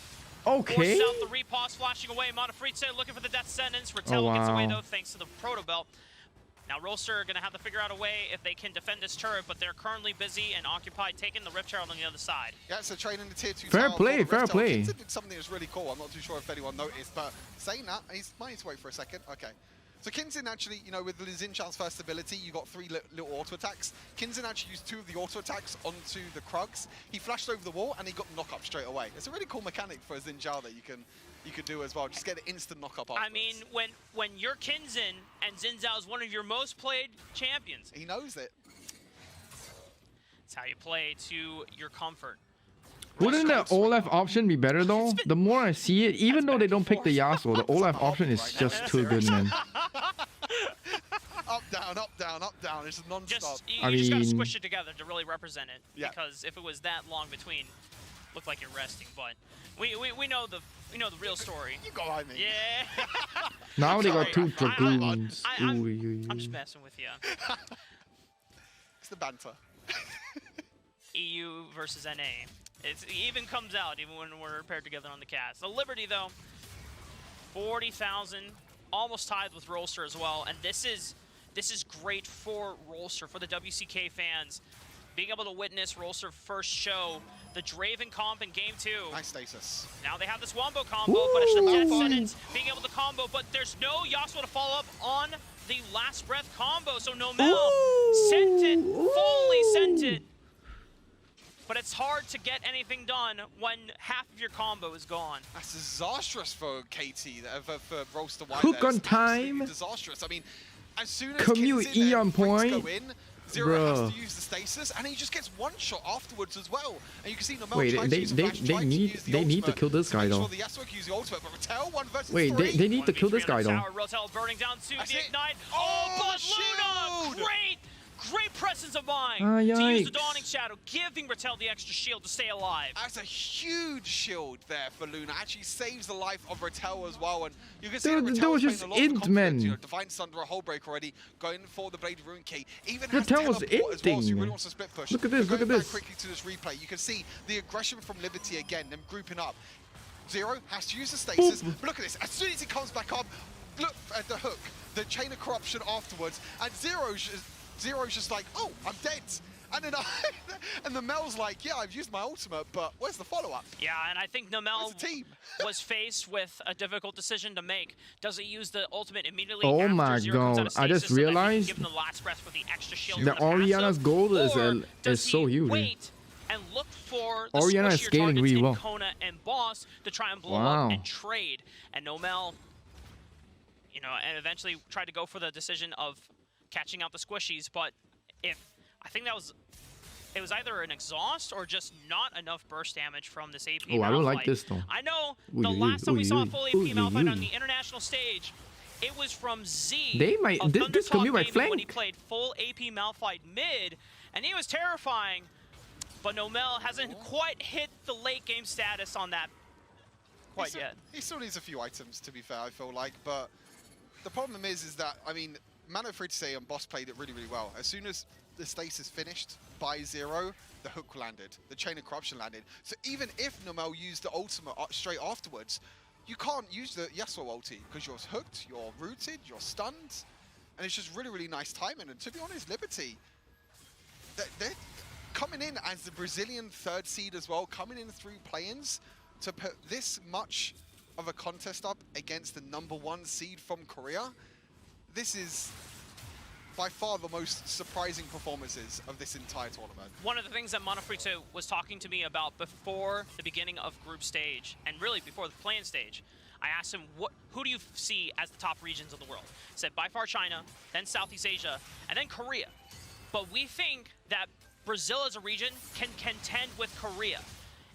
Okay.
forces out the repause, flashing away. Monofritze looking for the death sentence. Ratel gets away,
wow.
though, thanks to the Proto Belt. Now, ROLSTER are going to have to figure out a way if they can defend this turret, but they're currently busy and occupied taking the Rift Herald on the other side.
Yeah, so training the tier 2
Fair
tower
play,
for the
fair
Rift
play.
Herald. Kinzen did something that's really cool. I'm not too sure if anyone noticed, but saying that, he's might need to wait for a second. Okay. So Kinzen actually, you know, with Lizinchan's first ability, you got 3 little auto attacks. Kinzen actually used 2 of the auto attacks onto the Krugs. He flashed over the wall and he got knock up straight away. It's a really cool mechanic for a Zinjao that you can do as well. Just get an instant knock up afterwards.
I mean, when you're Kinzen and Xin Zhao is one of your most played champions,
He knows it.
it's how you play to your comfort.
Wouldn't the Olaf option be better though? The more I see it, even though they don't pick the Yasuo, the Olaf option is just too good, man.
Up, down, up, down, up, down. It's non-stop.
Just you,
I
you just gotta
mean-
squish it together to really represent it.
Yeah.
Because if it was that long between, looked like you're resting. But we know the real story.
You go behind me.
Yeah.
Now they got 2
I'm
dragoons. Ooh,
I'm just messing with you.
It's the banter.
EU versus NA. It even comes out even when we're paired together on the cast. The Liberty though, 40,000, almost tied with ROLSTER as well, and this is great for ROLSTER, for the WCK fans. Being able to witness ROLSTER first show the Draven comp in game 2.
Nice stasis.
Now they have this wombo combo, but it's the death sentence being able to combo, but there's no Yasuo to follow up on the last breath combo, so Nomel sent it, fully sent it. But it's hard to get anything done when half of your combo is gone.
That's disastrous for KT, for ROLSTER White.
Hook
there.
on
It's absolutely
time.
Disastrous. I mean, as soon as
Commute
Kinzen
E
and
on
Fritz
point.
go in, Zero has
Bruh.
to use the stasis, and he just gets one shot afterwards as well. And you can see Nomel
Wait,
trying to use the flash, trying to use the
they need to
ultimate
kill this
to
guy
make
though.
sure the Yasuo can use the ultimate, but Ratel 1 versus
Wait,
3.
they need to kill this
1v3
guy
on the
though.
tower. Rotel burning down to
That's
the
it.
ignite.
Oh,
But
the
Luna,
shield!
great presence of mind
Ah,
to use
yikes.
the Dawning Shadow, giving Ratel the extra shield to stay alive.
That's a huge shield there for Luna. Actually saves the life of Ratel as well. And you can see
Dude,
that
that
Ratel's
was
playing
just
a lot of
int,
confidence.
man.
You know, Divine Sunder, a whole break already, going for the Blade Rune Key. Even has
Ratel was
teleport as well, so he
inting.
really wants to split push.
Look at this,
But
look at
going
this.
back quickly to this replay, you can see the aggression from Liberty again, them grouping up. Zero has to use the stasis. But look at this. As soon as he comes back up, look at the hook, the chain of corruption afterwards, and Zero's just like, oh, I'm dead. And then and the Mel's like, yeah, I've used my ultimate, but where's the follow-up?
Yeah, and I think Nomel
Where's the team?
was faced with a difficult decision to make. Does he use the ultimate immediately
Oh
after
my
Zero comes out of
God, I just
stasis so that he can
realized
give him the last breath for the extra shield
the
from the
Orianna's
passive?
gold is
Or does
so
he
huge.
wait and look for the
Orianna is
squishier
scaling
targets
really
in
well.
Kona and Boss to try and blow
Wow.
up and trade. And Nomel, you know, and eventually tried to go for the decision of catching out the squishies, but I think it was either an exhaust or just not enough burst damage from this AP
Oh, I don't like
Malphite.
this though.
I know
Ooh,
the
ooh,
last time we
ooh,
saw a
ooh,
full AP
ooh,
Malphite
ooh.
on the international stage, it was from Z.
They might-
of
this could be
Thundertalk
my
Gaming when he
flank.
played full AP Malphite mid, and he was terrifying. But Nomel hasn't quite hit the late game status on that quite yet.
He still needs a few items, to be fair, I feel like. But the problem is that, I mean, Monofritze and Boss played it really, really well. As soon as the stasis finished by Zero, the hook landed. The chain of corruption landed. So even if Nomel used the ultimate straight afterwards, you can't use the Yasuo ulti because you're hooked, you're rooted, you're stunned. And it's just really, really nice timing. And to be honest, Liberty, they're coming in as the Brazilian 3rd seed as well, coming in through play-ins to put this much of a contest up against the #1 seed from Korea. This is by far the most surprising performances of this entire tournament.
One of the things that Monofritze was talking to me about before the beginning of group stage, and really before the play-in stage, I asked him, who do you see as the top regions of the world? He said, by far China, then Southeast Asia, and then Korea. But we think that Brazil as a region can contend with Korea.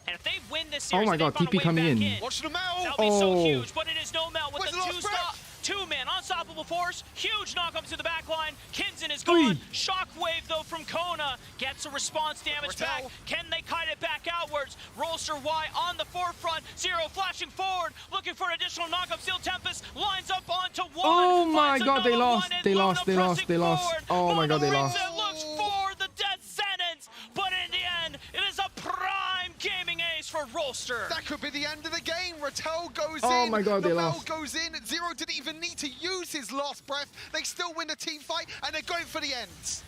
And if they win this series,
Oh my God,
they find a
TP
way
coming
back
in.
Watch the Mel!
That'll be so
Oh.
huge, but it is no Mel with
Where's
the
the last breath?
two-man unstoppable force. Huge knock up to the back line. Kinzen is gone.
Oi.
Shockwave, though, from Kona gets a response damage back.
Rattel.
Can they kite it back outwards? ROLSTER Y on the forefront. Zero flashing forward, looking for an additional knock-up. Steel Tempest lines up onto one.
Oh my
finds
God, they
another
lost.
one, and
They
Luna
lost. They lost.
pressing
They lost.
forward.
Oh my God, they
Mono
lost.
Ritza looks for the death sentence, but in the end, it is a prime gaming ace for ROLSTER.
That could be the end of the game. Rattel goes
Oh
in.
my God, they
the Mel
lost.
goes in. Zero didn't even need to use his last breath. They still win the team fight, and they're going for the ends.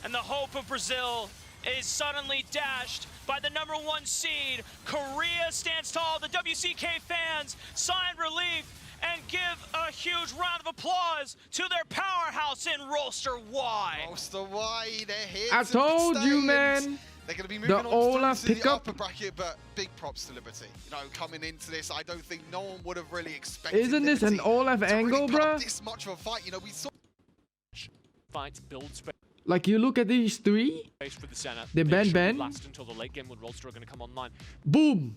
And the hope of Brazil is suddenly dashed by the #1 seed. Korea stands tall. The WCK fans sign relief and give a huge round of applause to their powerhouse in ROLSTER Y.
ROLSTER Y, they're here
I
to
told
stay,
you,
and
man.
They're going to be
The
moving on
Olaf
through to the
pickup.
upper bracket, but big props to Liberty. You know, coming into this, I don't think no one would have really expected
Isn't this an
Liberty
Olaf
to
angle,
really put up
bruh?
this much of a fight. You know, we saw
Fights build space
Like, you look at these three,
for the center.
They ban
should
ban.
last until the late game when ROLSTER are going to come online.
boom,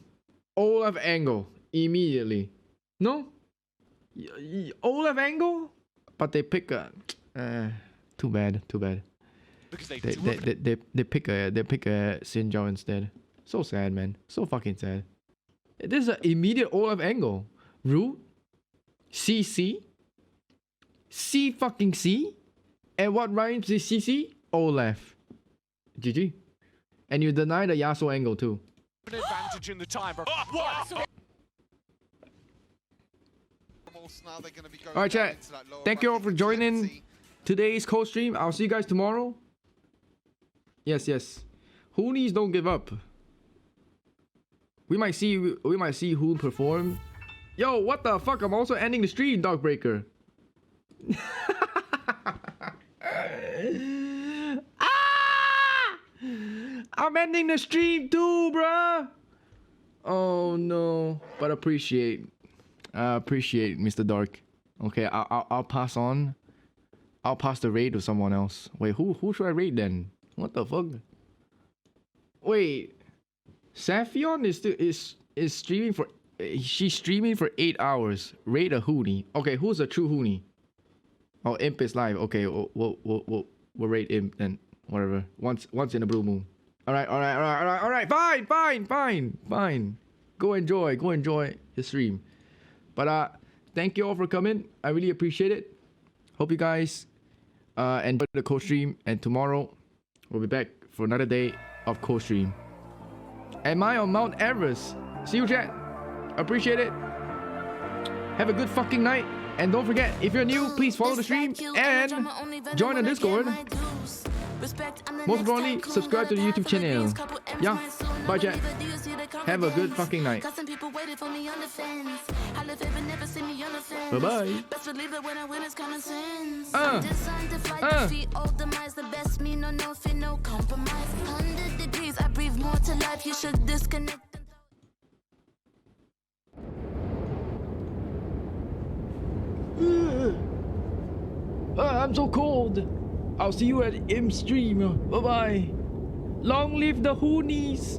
Olaf angle immediately. No, Olaf angle, but they pick a. Too bad. Too bad.
Because they
They pick a Xin Zhao instead. So sad, man. So fucking sad. This is an immediate Olaf angle. Root, CC, C fucking C, and what rhymes with CC? Olaf. GG. And you deny the Yasuo angle too.
an advantage in the timer.
now they're going to be going
All right,
down
chat.
into that lower
Thank you all
bracket.
for joining
Let's see.
today's co-stream. I'll see you guys tomorrow. Yes. Hoonies don't give up. We might see Hoon perform. Yo, what the fuck? I'm also ending the stream, Dogbreaker. I'm ending the stream too, bruh. Oh no, but appreciate Mr. Dark. Okay, I'll pass on. I'll pass the raid to someone else. Wait, who should I raid then? What the fuck? Wait, Saphion is streaming for. She's streaming for 8 hours. Raid a Hoonie. Okay, who's a true Hoonie? Oh, Imp is live. Okay, we'll raid Imp then. Whatever. Once in a blue moon. All right. Fine. Go enjoy the stream. But thank you all for coming. I really appreciate it. Hope you guys enjoy the co-stream. And tomorrow we'll be back for another day of co-stream. Am I on Mount Everest? See you, chat. Appreciate it. Have a good fucking night. And don't forget, if you're new, please follow the stream and join the Discord. Most importantly, subscribe to the YouTube channel. Yeah, bye chat. Have a good fucking night. Bye bye. I'm so cold. I'll see you at Im stream. Bye bye. Long live the Hoonies.